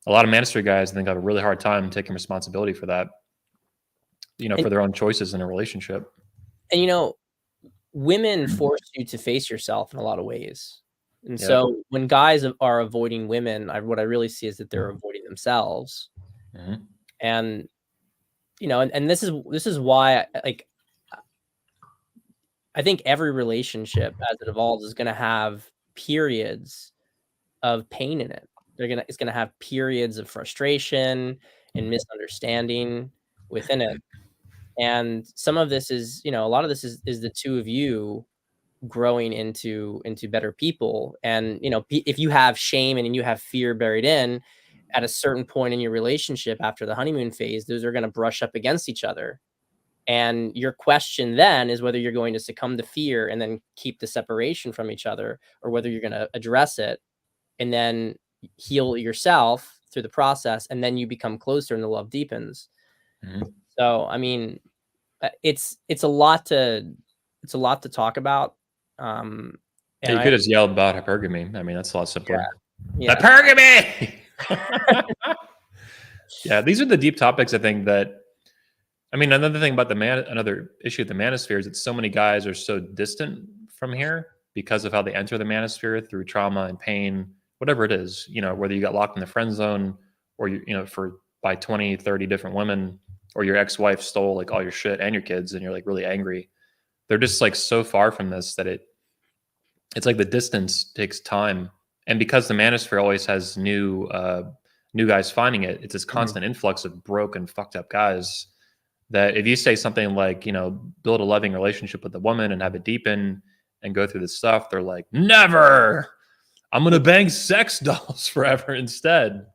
Speaker 1: A lot of manosphere guys, I think, have a really hard time taking responsibility for that, for their own choices in a relationship.
Speaker 2: And women force you to face yourself in a lot of ways. And so when guys are avoiding women, what I really see is that they're avoiding themselves. And and this is why, like, I think every relationship as it evolves is going to have periods of pain in it. It's going to have periods of frustration and misunderstanding within it. And some of this is, a lot of this is the two of you growing into better people. And, if you have shame and you have fear buried in, at a certain point in your relationship after the honeymoon phase, those are going to brush up against each other. And your question then is whether you're going to succumb to fear and then keep the separation from each other, or whether you're going to address it and then heal yourself through the process. And then you become closer and the love deepens. So, I mean, it's a lot to talk about.
Speaker 1: And you could just yell about hypergamy. I mean, that's a lot simpler.
Speaker 2: Yeah.
Speaker 1: Hypergamy! Yeah, these are the deep topics, I think, that, I mean, another thing about another issue with the manosphere is that so many guys are so distant from here because of how they enter the manosphere through trauma and pain, whatever it is, whether you got locked in the friend zone or by 20, 30 different women, or your ex-wife stole like all your shit and your kids, and you're like really angry. They're just like so far from this that it's like the distance takes time. And because the manosphere always has new guys finding it, it's this constant influx of broken, fucked up guys that if you say something like, build a loving relationship with a woman and have it deepen and go through this stuff, they're like, never. I'm gonna bang sex dolls forever instead.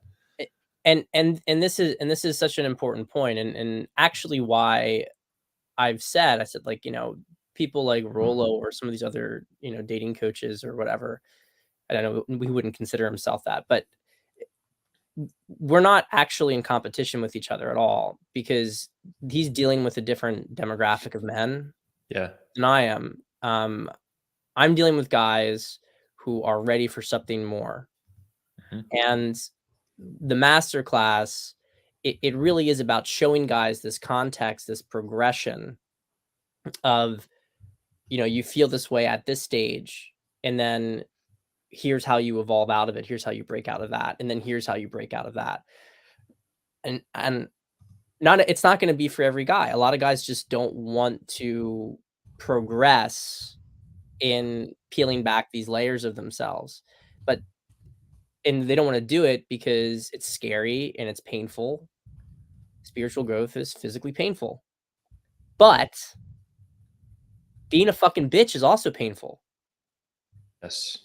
Speaker 2: And this is such an important point, and actually why I said like, people like Rollo or some of these other, dating coaches or whatever. I don't know, we wouldn't consider himself that, but we're not actually in competition with each other at all, because he's dealing with a different demographic of men than I am. I'm dealing with guys who are ready for something more. And the masterclass, it really is about showing guys this context, this progression of, you feel this way at this stage, and then here's how you evolve out of it. Here's how you break out of that. And then here's how you break out of that. And it's not going to be for every guy. A lot of guys just don't want to progress in peeling back these layers of themselves, and they don't want to do it because it's scary and it's painful. Spiritual growth is physically painful, but being a fucking bitch is also painful.
Speaker 1: Yes.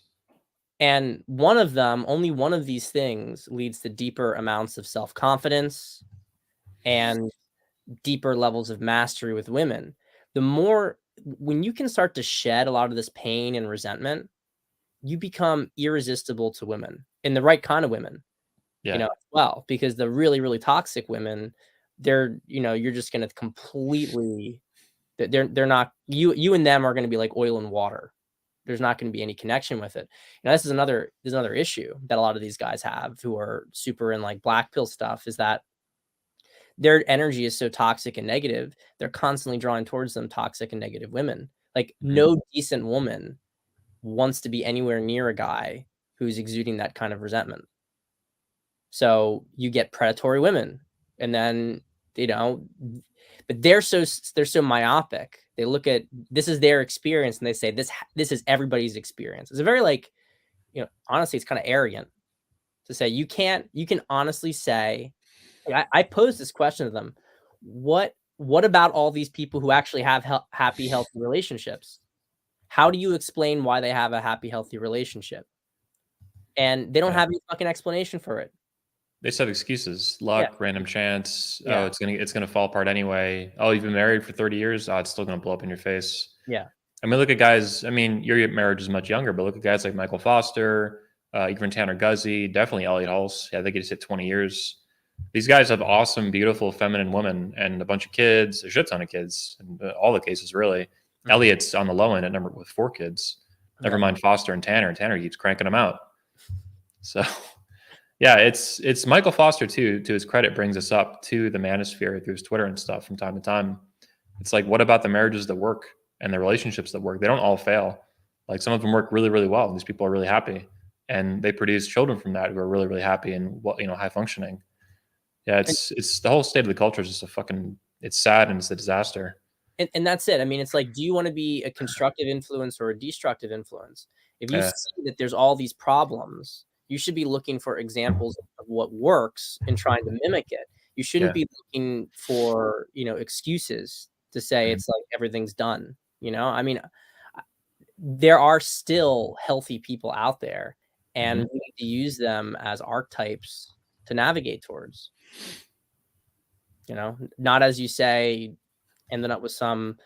Speaker 2: And only one of these things leads to deeper amounts of self-confidence and deeper levels of mastery with women. When you can start to shed a lot of this pain and resentment, you become irresistible to women, and the right kind of women, as well, because the really, really toxic women, they're, you're just going to completely, they're not, you and them are going to be like oil and water. There's not going to be any connection with it. There's another issue that a lot of these guys have who are super in like black pill stuff, is that their energy is so toxic and negative. They're constantly drawing towards them toxic and negative women. Like no decent woman wants to be anywhere near a guy who's exuding that kind of resentment. So you get predatory women, and then, but they're so myopic. They look at this is their experience and they say this is everybody's experience. It's a very like, honestly, it's kind of arrogant to say you can honestly say, I posed this question to them. What about all these people who actually have happy, healthy relationships? How do you explain why they have a happy, healthy relationship? And they don't have any fucking explanation for it.
Speaker 1: They just have excuses, luck, random chance. Oh, it's gonna fall apart anyway. Oh, you've been married for 30 years. Oh, it's still gonna blow up in your face.
Speaker 2: Yeah.
Speaker 1: I mean, look at guys. I mean, your marriage is much younger, but look at guys like Michael Foster, even Tanner Guzzi, definitely Elliot Hulse. Yeah, they just hit 20 years. These guys have awesome, beautiful, feminine women and a bunch of kids, a shit ton of kids, in all the cases, really. Elliot's on the low end with 4 kids. Never mind Foster and Tanner. Tanner keeps cranking them out. So, yeah, it's Michael Foster too. To his credit, brings us up to the manosphere through his Twitter and stuff from time to time. It's like, what about the marriages that work and the relationships that work? They don't all fail. Like some of them work really, really well. These people are really happy, and they produce children from that who are really, really happy and high functioning. Yeah, it's the whole state of the culture is just it's sad and it's a disaster.
Speaker 2: And that's it. I mean, it's like, do you want to be a constructive influence or a destructive influence? If you see that there's all these problems, you should be looking for examples of what works and trying to mimic it. You shouldn't be looking for, excuses to say it's like everything's done. I mean, there are still healthy people out there, and we need to use them as archetypes to navigate towards. Not, as you say, ending up with some,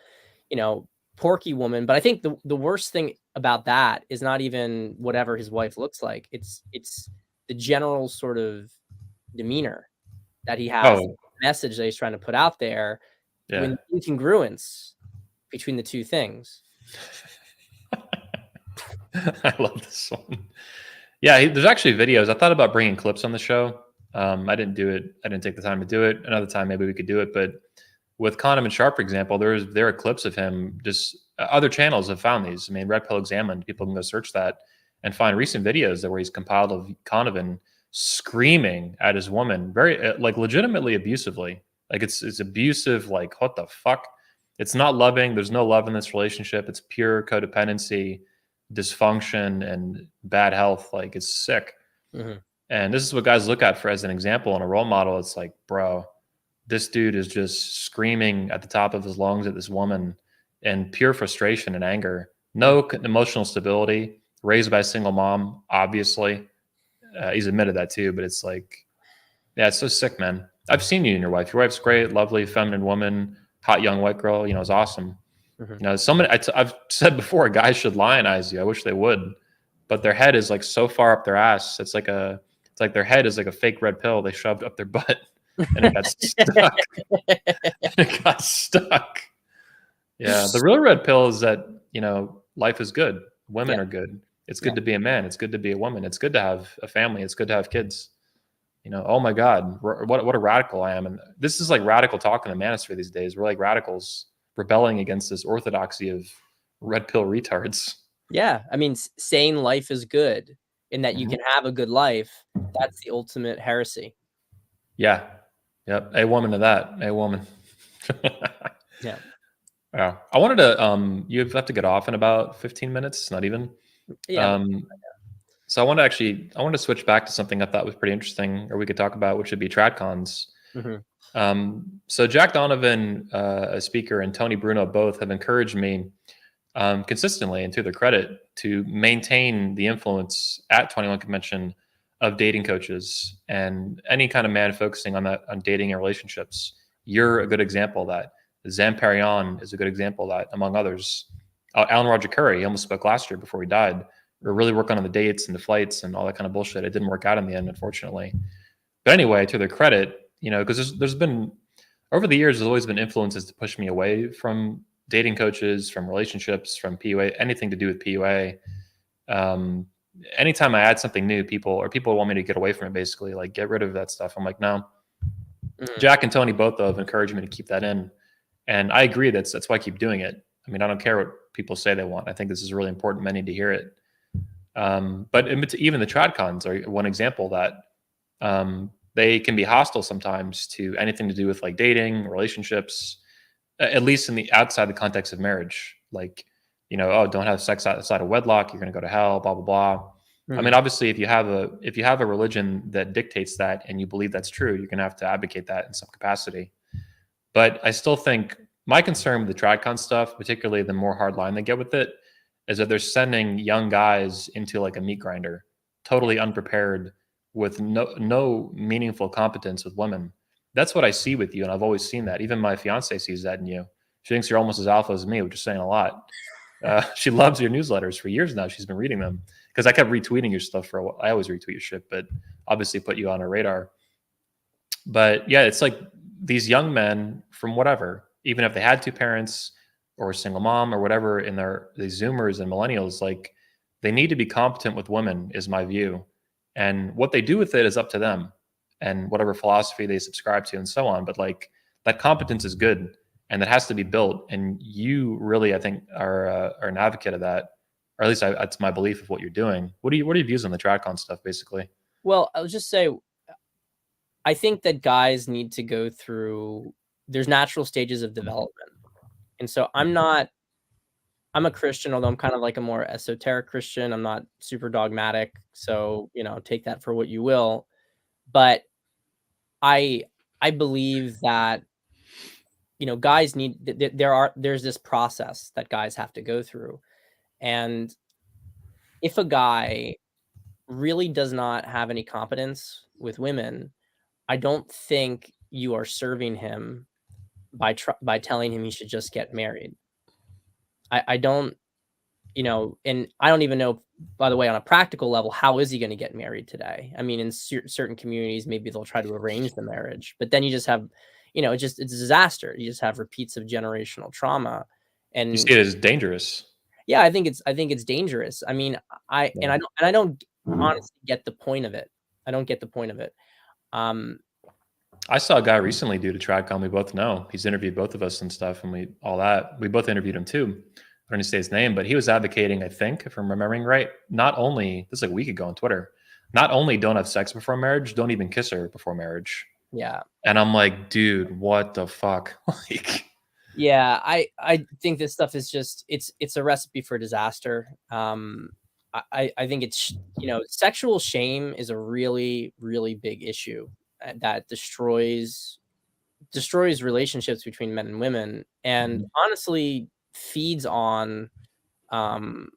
Speaker 2: porky woman. But I think the worst thing about that is not even whatever his wife looks like. It's the general sort of demeanor that he has, the message that he's trying to put out there, with incongruence between the two things.
Speaker 1: I love this one. Yeah, there's actually videos. I thought about bringing clips on the show. I didn't do it. I didn't take the time to do it. Another time, maybe we could do it. But with Kahneman Sharp, for example, there are clips of him. Just other channels have found these. I mean, Red Pill Examined. People can go search that and find recent videos where he's compiled of Kahneman screaming at his woman, very like legitimately abusively, Like it's abusive. Like what the fuck? It's not loving. There's no love in this relationship. It's pure codependency, dysfunction, and bad health. Like it's sick.
Speaker 2: Mm-hmm.
Speaker 1: And this is what guys look at for as an example and a role model. It's like, bro, this dude is just screaming at the top of his lungs at this woman in pure frustration and anger. No emotional stability. Raised by a single mom, obviously. He's admitted that too, but it's like, yeah, it's so sick, man. I've seen you and your wife. Your wife's great, lovely, feminine woman, hot young white girl. You know, it's awesome.
Speaker 2: Mm-hmm.
Speaker 1: You know, I've said before, guys should lionize you. I wish they would, but their head is like so far up their ass. It's like their head is like a fake red pill they shoved up their butt, and it got stuck. It got stuck. Yeah, the real red pill is that, you know, life is good. Women are good. It's good to be a man. It's good to be a woman. It's good to have a family. It's good to have kids. You know, oh my God, what a radical I am. And this is like radical talk in the manosphere these days. We're like radicals rebelling against this orthodoxy of red pill retards.
Speaker 2: Yeah. I mean, saying life is good and that you can have a good life, that's the ultimate heresy.
Speaker 1: Yeah. Yep. A woman to that. A woman.
Speaker 2: Yeah.
Speaker 1: Yeah. I wanted to, you have to get off in about 15 minutes, not even.
Speaker 2: Yeah.
Speaker 1: So I wanted to switch back to something I thought was pretty interesting, or we could talk about, which would be TradCons.
Speaker 2: Mm-hmm.
Speaker 1: So Jack Donovan, a speaker, and Tony Bruno both have encouraged me consistently and to their credit to maintain the influence at 21 Convention of dating coaches and any kind of man focusing on dating and relationships. You're a good example of that. Zamparion is a good example of that, among others. Alan Roger Curry, he almost spoke last year before he died. We were really working on the dates and the flights and all that kind of bullshit. It didn't work out in the end, unfortunately. But anyway, to their credit, you know, because there's been, over the years, there's always been influences to push me away from dating coaches, from relationships, from PUA, anything to do with PUA. Anytime I add something new, people want me to get away from it, basically, like get rid of that stuff. I'm like, no. Mm-hmm. Jack and Tony both have encouraged me to keep that in. And I agree, that's why I keep doing it. I mean, I don't care what people say they want. I think this is really important. Many need to hear it. But even the TradCons are one example that they can be hostile sometimes to anything to do with like dating, relationships, at least in the outside the context of marriage. Like, you know, oh, don't have sex outside of wedlock, you're going to go to hell, blah blah blah. Mm-hmm. I mean, obviously, if you have a religion that dictates that and you believe that's true, you're going to have to advocate that in some capacity. But I still think my concern with the TradCon stuff, particularly the more hard line they get with it, is that they're sending young guys into like a meat grinder, totally unprepared, with no meaningful competence with women. That's what I see with you, and I've always seen that. Even my fiance sees that in you. She thinks you're almost as alpha as me, which is saying a lot. She loves your newsletters for years now. She's been reading them because I kept retweeting your stuff for a while. I always retweet your shit, but obviously put you on her radar. But yeah, it's like these young men from whatever, even if they had two parents or a single mom or whatever, in these Zoomers and millennials, like they need to be competent with women, is my view. And what they do with it is up to them and whatever philosophy they subscribe to and so on. But like that competence is good and that has to be built. And you really, I think, are an advocate of that, or at least that's my belief of what you're doing. What are your views on the TradCon stuff, basically? Well,
Speaker 2: I'll just say, I think that guys need to go through, there's natural stages of development. And so I'm a Christian, although I'm kind of like a more esoteric Christian. I'm not super dogmatic. So, you know, take that for what you will. But I believe that, you know, guys there's this process that guys have to go through. And if a guy really does not have any competence with women, I don't think you are serving him by telling him he should just get married. I don't, you know, and I don't even know, by the way, on a practical level, how is he going to get married today? I mean, in certain communities, maybe they'll try to arrange the marriage, but then you just have, you know, it's a disaster. You just have repeats of generational trauma. And
Speaker 1: you see it as dangerous.
Speaker 2: Yeah, I think it's dangerous. I mean, I don't honestly get the point of it. I don't get the point of it.
Speaker 1: I saw a guy recently do the TradCon we both know. He's interviewed both of us and stuff, and we both interviewed him too. I don't need to say his name, but he was advocating, I think, if I'm remembering right, not only, this is like a week ago on Twitter, not only don't have sex before marriage, don't even kiss her before marriage.
Speaker 2: Yeah.
Speaker 1: And I'm like, dude, what the fuck? Like,
Speaker 2: Yeah, I think this stuff is just it's a recipe for disaster. I think it's sexual shame is a really really big issue that destroys relationships between men and women, and honestly um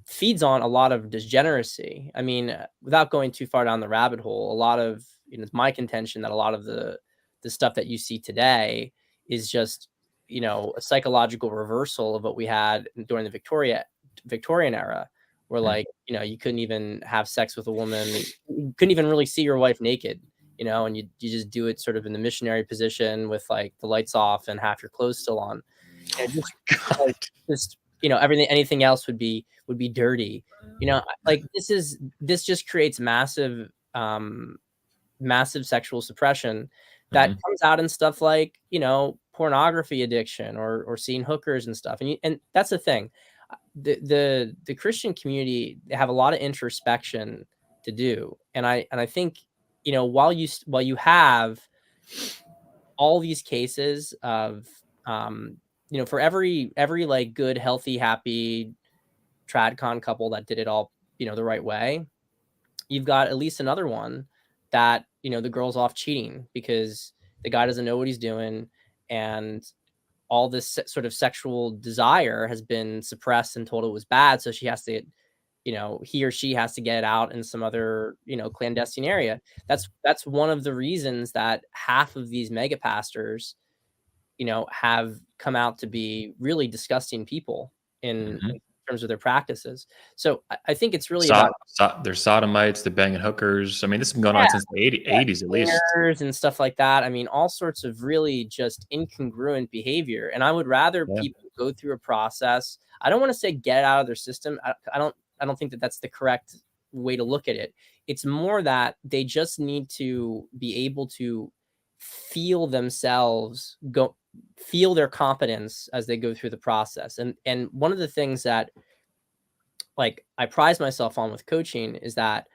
Speaker 2: feeds on a lot of degeneracy. I mean, without going too far down the rabbit hole, a lot of it's my contention that a lot of the stuff that you see today is just a psychological reversal of what we had during the Victorian era, where like you couldn't even have sex with a woman, you couldn't even really see your wife naked, and you just do it sort of in the missionary position with like the lights off and half your clothes still on, and
Speaker 1: oh
Speaker 2: just
Speaker 1: my
Speaker 2: like
Speaker 1: God.
Speaker 2: just anything else would be dirty. Like this just creates massive sexual suppression that comes out in stuff like, pornography addiction or seeing hookers and stuff. And that's the thing. The Christian community, they have a lot of introspection to do. And I think, while you have all these cases of for every like good, healthy, happy tradcon couple that did it all, the right way, you've got at least another one that, the girl's off cheating because the guy doesn't know what he's doing, and all this sort of sexual desire has been suppressed and told it was bad. So she has to, he or she has to get it out in some other, clandestine area. That's one of the reasons that half of these mega pastors, have come out to be really disgusting people in terms of their practices. So I think it's really about
Speaker 1: They're sodomites, they're banging hookers. I mean, this has been going on since the 80s at least.
Speaker 2: and stuff like that. I mean, all sorts of really just incongruent behavior. And I would rather people go through a process. I don't want to say get it out of their system. I don't think that that's the correct way to look at it. It's more that they just need to be able to feel themselves feel their competence as they go through the process. And one of the things that like I prize myself on with coaching is that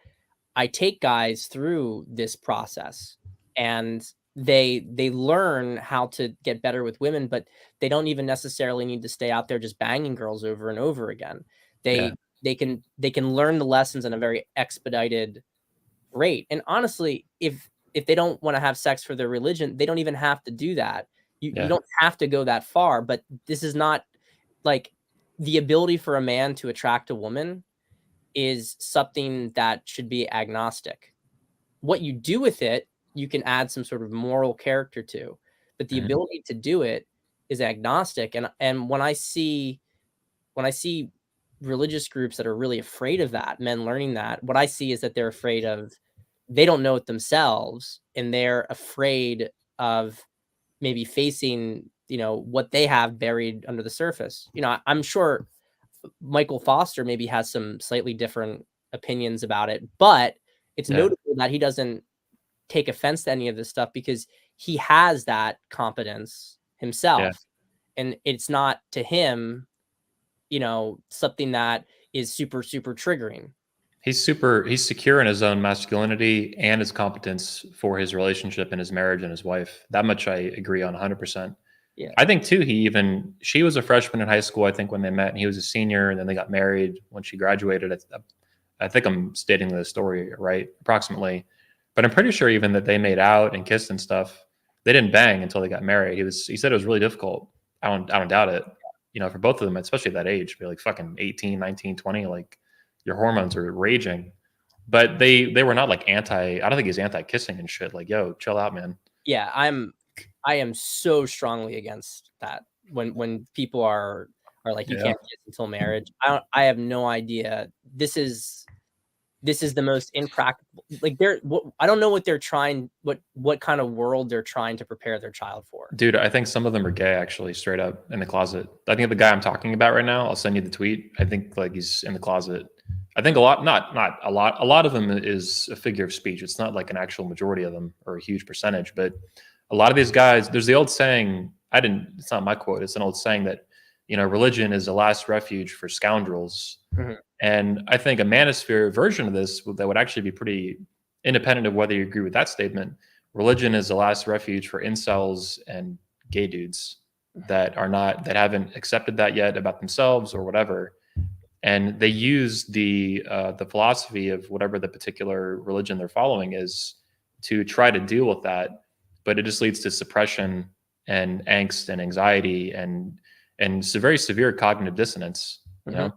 Speaker 2: I take guys through this process, and they learn how to get better with women, but they don't even necessarily need to stay out there just banging girls over and over again.
Speaker 1: Yeah.
Speaker 2: They can learn the lessons in a very expedited rate. And honestly, if they don't want to have sex for their religion, they don't even have to do that. You don't have to go that far, but this is not like the ability for a man to attract a woman is something that should be agnostic. What you do with it, you can add some sort of moral character to, but the ability to do it is agnostic. And when I see religious groups that are really afraid of that, men learning that, what I see is that they're afraid of, they don't know it themselves, and they're afraid of maybe facing, what they have buried under the surface. I'm sure Michael Foster maybe has some slightly different opinions about it, but it's notable that he doesn't take offense to any of this stuff because he has that competence himself. And it's not to him, something that is super, super triggering.
Speaker 1: He's secure in his own masculinity and his competence for his relationship and his marriage and his wife. That much I agree on 100%.
Speaker 2: Yeah.
Speaker 1: I think too, she was a freshman in high school, I think, when they met, and he was a senior, and then they got married when she graduated. I think I'm stating the story right, approximately. But I'm pretty sure even that they made out and kissed and stuff. They didn't bang until they got married. He said it was really difficult. I don't doubt it. For both of them, especially at that age, be like fucking 18, 19, 20, like your hormones are raging. But they were not like I don't think he's anti-kissing and shit. Like, yo, chill out, man.
Speaker 2: Yeah, I am so strongly against that. When people are like, you can't kiss until marriage. I have no idea. This is the most impractical. Like I don't know what they're trying, what kind of world they're trying to prepare their child for.
Speaker 1: Dude, I think some of them are gay, actually, straight up in the closet. I think the guy I'm talking about right now, I'll send you the tweet. I think like he's in the closet. I think not a lot of them is a figure of speech. It's not like an actual majority of them or a huge percentage, but a lot of these guys, there's the old saying, it's not my quote, it's an old saying that, religion is the last refuge for scoundrels. And I think a manosphere version of this that would actually be pretty independent of whether you agree with that statement, religion is the last refuge for incels and gay dudes that haven't accepted that yet about themselves or whatever. And they use the philosophy of whatever the particular religion they're following is to try to deal with that, but it just leads to suppression and angst and anxiety and very severe cognitive dissonance. You know,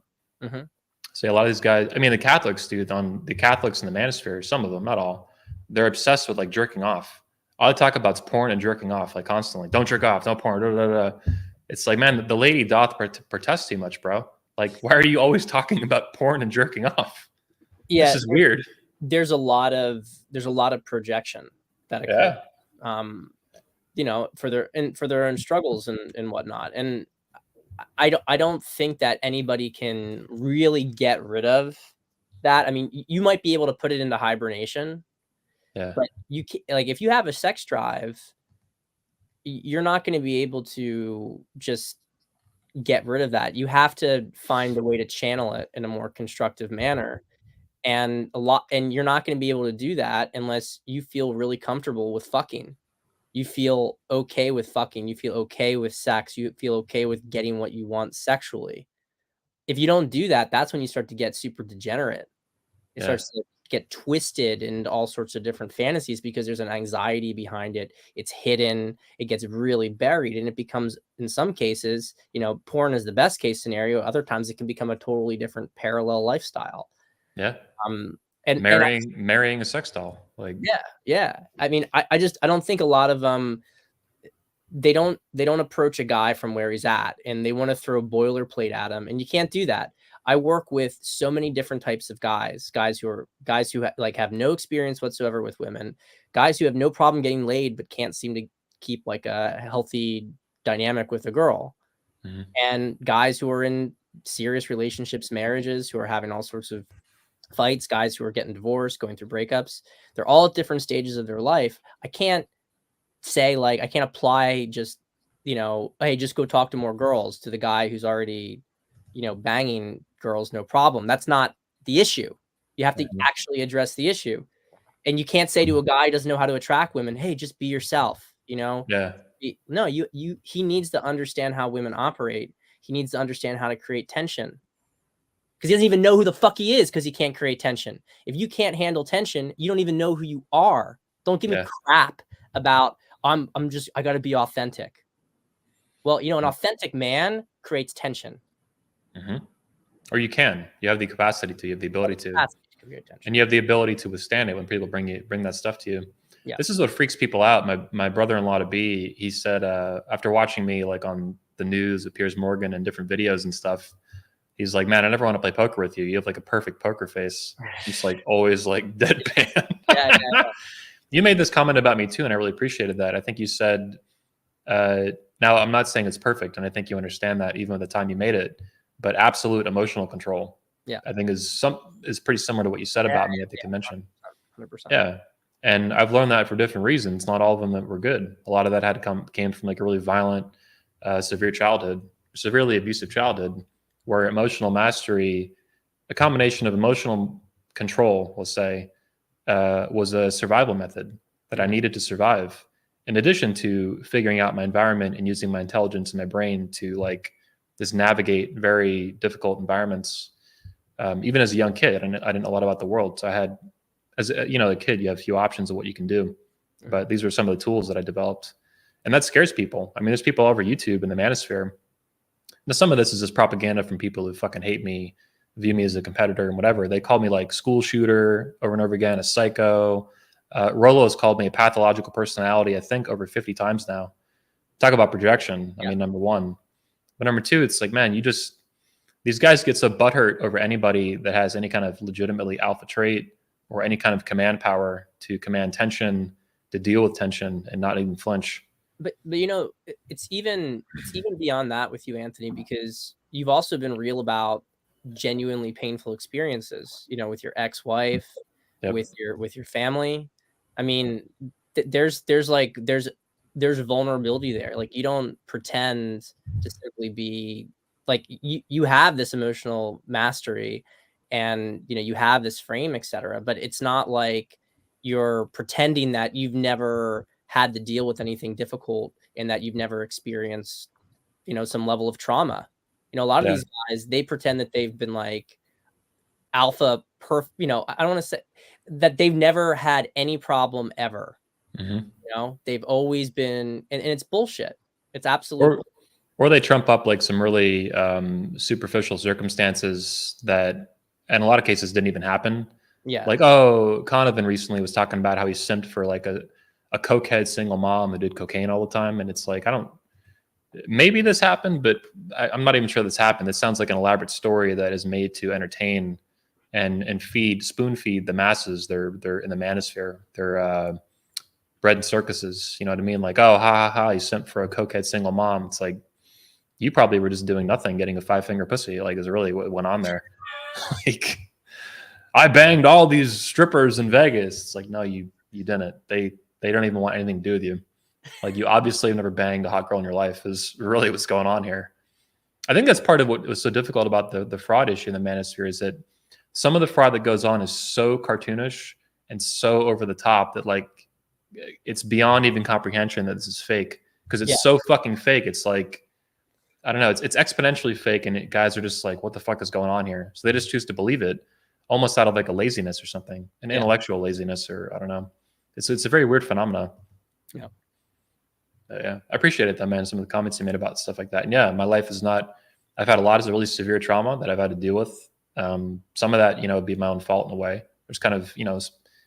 Speaker 1: so a lot of these guys, I mean, the Catholics, dude, on the Catholics in the manosphere, some of them, not all, they're obsessed with like jerking off. All I talk about is porn and jerking off, like constantly. Don't jerk off, no porn. Blah, blah, blah. It's like, man, the lady doth protest too much, bro. Like, why are you always talking about porn and jerking off?
Speaker 2: Yeah,
Speaker 1: this is weird.
Speaker 2: There's a lot of projection that occurs, you know, for their own struggles and whatnot. And I don't think that anybody can really get rid of that. I mean, you might be able to put it into hibernation, but you can, like, if you have a sex drive, you're not going to be able to just get rid of that. You have to find a way to channel it in a more constructive manner. And you're not going to be able to do that unless you feel really comfortable with fucking. You feel okay with fucking. You feel okay with sex. You feel okay with getting what you want sexually. If you don't do that, that's when you start to get super degenerate. It starts to get twisted into all sorts of different fantasies because there's an anxiety behind it. It's hidden. It gets really buried, and it becomes, in some cases, you know, porn is the best case scenario. Other times it can become a totally different parallel lifestyle.
Speaker 1: Yeah.
Speaker 2: And
Speaker 1: marrying a sex doll. Like,
Speaker 2: yeah. I mean, I don't think a lot of they don't approach a guy from where he's at, and they want to throw a boilerplate at him, and you can't do that. I work with so many different types of guys who have no experience whatsoever with women, guys who have no problem getting laid but can't seem to keep like a healthy dynamic with a girl, and guys who are in serious relationships, marriages, who are having all sorts of fights, guys who are getting divorced, going through breakups. They're all at different stages of their life. I can't say, like, I can't apply just, you know, hey, just go talk to more girls to the guy who's already, you know, banging girls, no problem. That's not the issue. You have to actually address the issue. And you can't say to a guy who doesn't know how to attract women, hey, just be yourself, you know? No, he needs to understand how women operate. He needs to understand how to create tension. Because he doesn't even know who the fuck he is because he can't create tension. If you can't handle tension, you don't even know who you are. Don't give me crap about, I got to be authentic. Well, you know, an authentic man creates tension.
Speaker 1: Or you have the capacity to, you have the ability to, and you have the ability to withstand it when people bring that stuff to you. Yeah. This is what freaks people out. My brother-in-law to be, he said, after watching me like on the news with Piers Morgan and different videos and stuff, he's like, man, I never want to play poker with you. You have like a perfect poker face. Just like always like deadpan. Yeah. You made this comment about me too, and I really appreciated that. I think you said, now I'm not saying it's perfect, and I think you understand that even at the time you made it, but absolute emotional control, I think is pretty similar to what you said about me at the convention. 100%. Yeah. And I've learned that for different reasons. Not all of them that were good. A lot of that came from like a really violent, severely abusive childhood, where emotional mastery, a combination of emotional control, we'll say, was a survival method that I needed to survive, in addition to figuring out my environment and using my intelligence and my brain to like just navigate very difficult environments. Even as a young kid, I didn't know a lot about the world. So I had, as a kid, you have a few options of what you can do, but these were some of the tools that I developed, and that scares people. I mean, there's people all over YouTube in the manosphere. Now, some of this is just propaganda from people who fucking hate me, view me as a competitor and whatever. They call me like school shooter over and over again, a psycho. Rolo has called me a pathological personality, I think over 50 times now. Talk about projection. I mean, number one. But number two, it's like, man, these guys get so butthurt over anybody that has any kind of legitimately alpha trait or any kind of command power to command tension, to deal with tension and not even flinch.
Speaker 2: But you know, it's even beyond that with you, Anthony, because you've also been real about genuinely painful experiences, you know, with your ex-wife, with your family. I mean, there's vulnerability there. Like, you don't pretend to simply be like, you have this emotional mastery, and you know, you have this frame, etc. But it's not like you're pretending that you've never had to deal with anything difficult and that you've never experienced, some level of trauma. A lot of these guys, they pretend that they've been like alpha I don't want to say that they've never had any problem ever. They've always been, and it's bullshit. It's absolute.
Speaker 1: Or they trump up like some really superficial circumstances that in a lot of cases didn't even happen.
Speaker 2: Yeah.
Speaker 1: Like, oh, Conovan recently was talking about how he simped for like a cokehead single mom who did cocaine all the time. And it's like, maybe this happened, but I'm not even sure this happened. It sounds like an elaborate story that is made to entertain and spoon feed the masses. They're in the manosphere. They're bred in circuses. You know what I mean? Like, oh, ha ha ha, you simped for a cokehead single mom. It's like, you probably were just doing nothing, getting a 5-finger pussy. Like, is really what went on there. Like, I banged all these strippers in Vegas. It's like, no, you didn't. They don't even want anything to do with you. Like, you obviously have never banged a hot girl in your life is really what's going on here. I think that's part of what was so difficult about the fraud issue in the manosphere is that some of the fraud that goes on is so cartoonish and so over the top that like it's beyond even comprehension that this is fake because it's so fucking fake. It's like, I don't know. It's exponentially fake, and guys are just like, "What the fuck is going on here?" So they just choose to believe it, almost out of like a laziness or something, an intellectual laziness, or I don't know. It's a very weird phenomenon.
Speaker 2: Yeah,
Speaker 1: I appreciate it, though, man. Some of the comments you made about stuff like that, and yeah, my life is not. I've had a lot of really severe trauma that I've had to deal with. Some of that, would be my own fault in a way. There's kind of,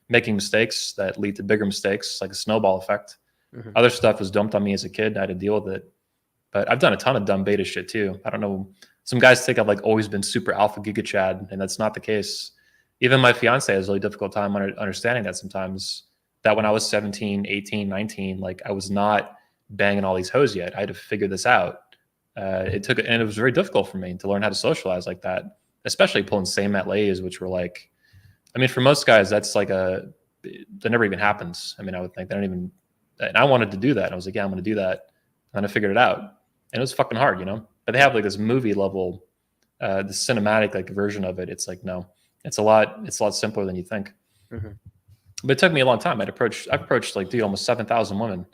Speaker 1: making mistakes that lead to bigger mistakes, like a snowball effect. Other stuff was dumped on me as a kid. I had to deal with it. But I've done a ton of dumb beta shit too. I don't know. Some guys think I've like always been super alpha giga chad, and that's not the case. Even my fiance has a really difficult time understanding that sometimes, that when I was 17, 18, 19, like I was not banging all these hoes yet. I had to figure this out. And it was very difficult for me to learn how to socialize like that, especially pulling same at lays, which were like, I mean, for most guys, that's like that never even happens. I mean, I would think they don't even, and I wanted to do that. I was like, yeah, I'm going to do that. And I figured it out. And it was fucking hard, but they have like this movie level, the cinematic like version of it. It's like, no, it's a lot simpler than you think. But it took me a long time. I've approached like, dude, almost 7,000 women,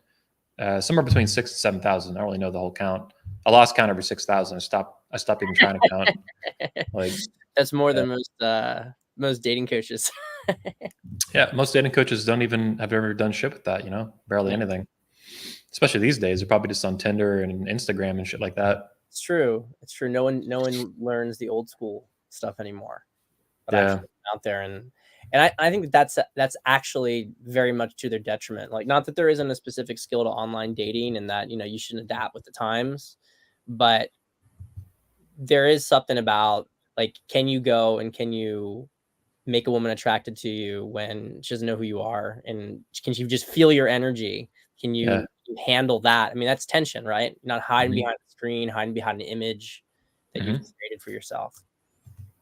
Speaker 1: somewhere between 6,000 and 7,000. I don't really know the whole count. I lost count over 6,000. I stopped even trying to count. Like,
Speaker 2: that's more than most dating coaches.
Speaker 1: Yeah, most dating coaches don't even have ever done shit with that. Barely anything. Especially these days, they're probably just on Tinder and Instagram and shit like that.
Speaker 2: It's true. No one learns the old school stuff anymore. But actually out there, and I think that's actually very much to their detriment. Like, not that there isn't a specific skill to online dating, and that you shouldn't adapt with the times, but there is something about like, can you go and can you make a woman attracted to you when she doesn't know who you are, and can she just feel your energy? Can you handle that? I mean, that's tension, right? You're not hiding behind a screen, hiding behind an image that you've created for yourself.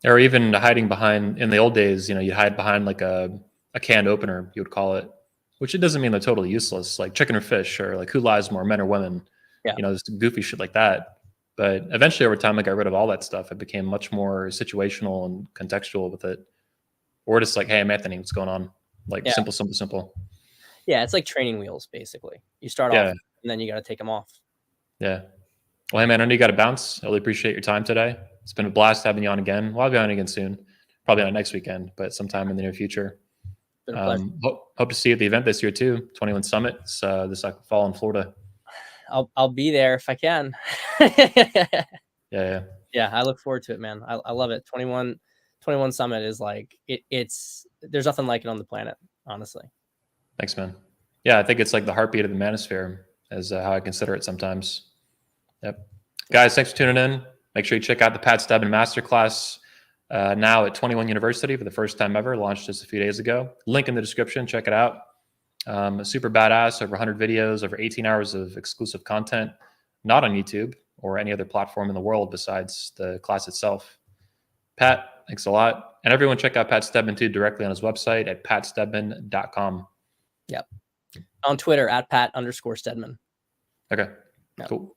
Speaker 1: Or even hiding behind, in the old days, you hide behind like a canned opener, you would call it, which it doesn't mean they're totally useless, like chicken or fish, or like who lies more, men or women, just goofy shit like that. But eventually over time, I got rid of all that stuff. It became much more situational and contextual with it. Or just like, hey, I'm Anthony, what's going on? Like simple.
Speaker 2: Yeah, it's like training wheels, basically. You start off, and then you got to take them off.
Speaker 1: Yeah. Well, hey, man, I know you got to bounce. I really appreciate your time today. It's been a blast having you on again. Well, I'll be on again soon. Probably not next weekend, but sometime in the near future. Hope to see you at the event this year, too. 21 Summit this fall in Florida.
Speaker 2: I'll be there if I can.
Speaker 1: Yeah,
Speaker 2: I look forward to it, man. I love it. 21 Summit is like, it's there's nothing like it on the planet, honestly.
Speaker 1: Thanks, man. Yeah, I think it's like the heartbeat of the manosphere is how I consider it sometimes. Yep. Guys, thanks for tuning in. Make sure you check out the Pat Stedman Masterclass now at 21 University for the first time ever. Launched just a few days ago. Link in the description. Check it out. Super badass. Over 100 videos, over 18 hours of exclusive content, not on YouTube or any other platform in the world besides the class itself. Pat, thanks a lot. And everyone check out Pat Stedman too directly on his website at patstedman.com.
Speaker 2: Yep. On Twitter at Pat_Stedman.
Speaker 1: Okay. Yep. Cool.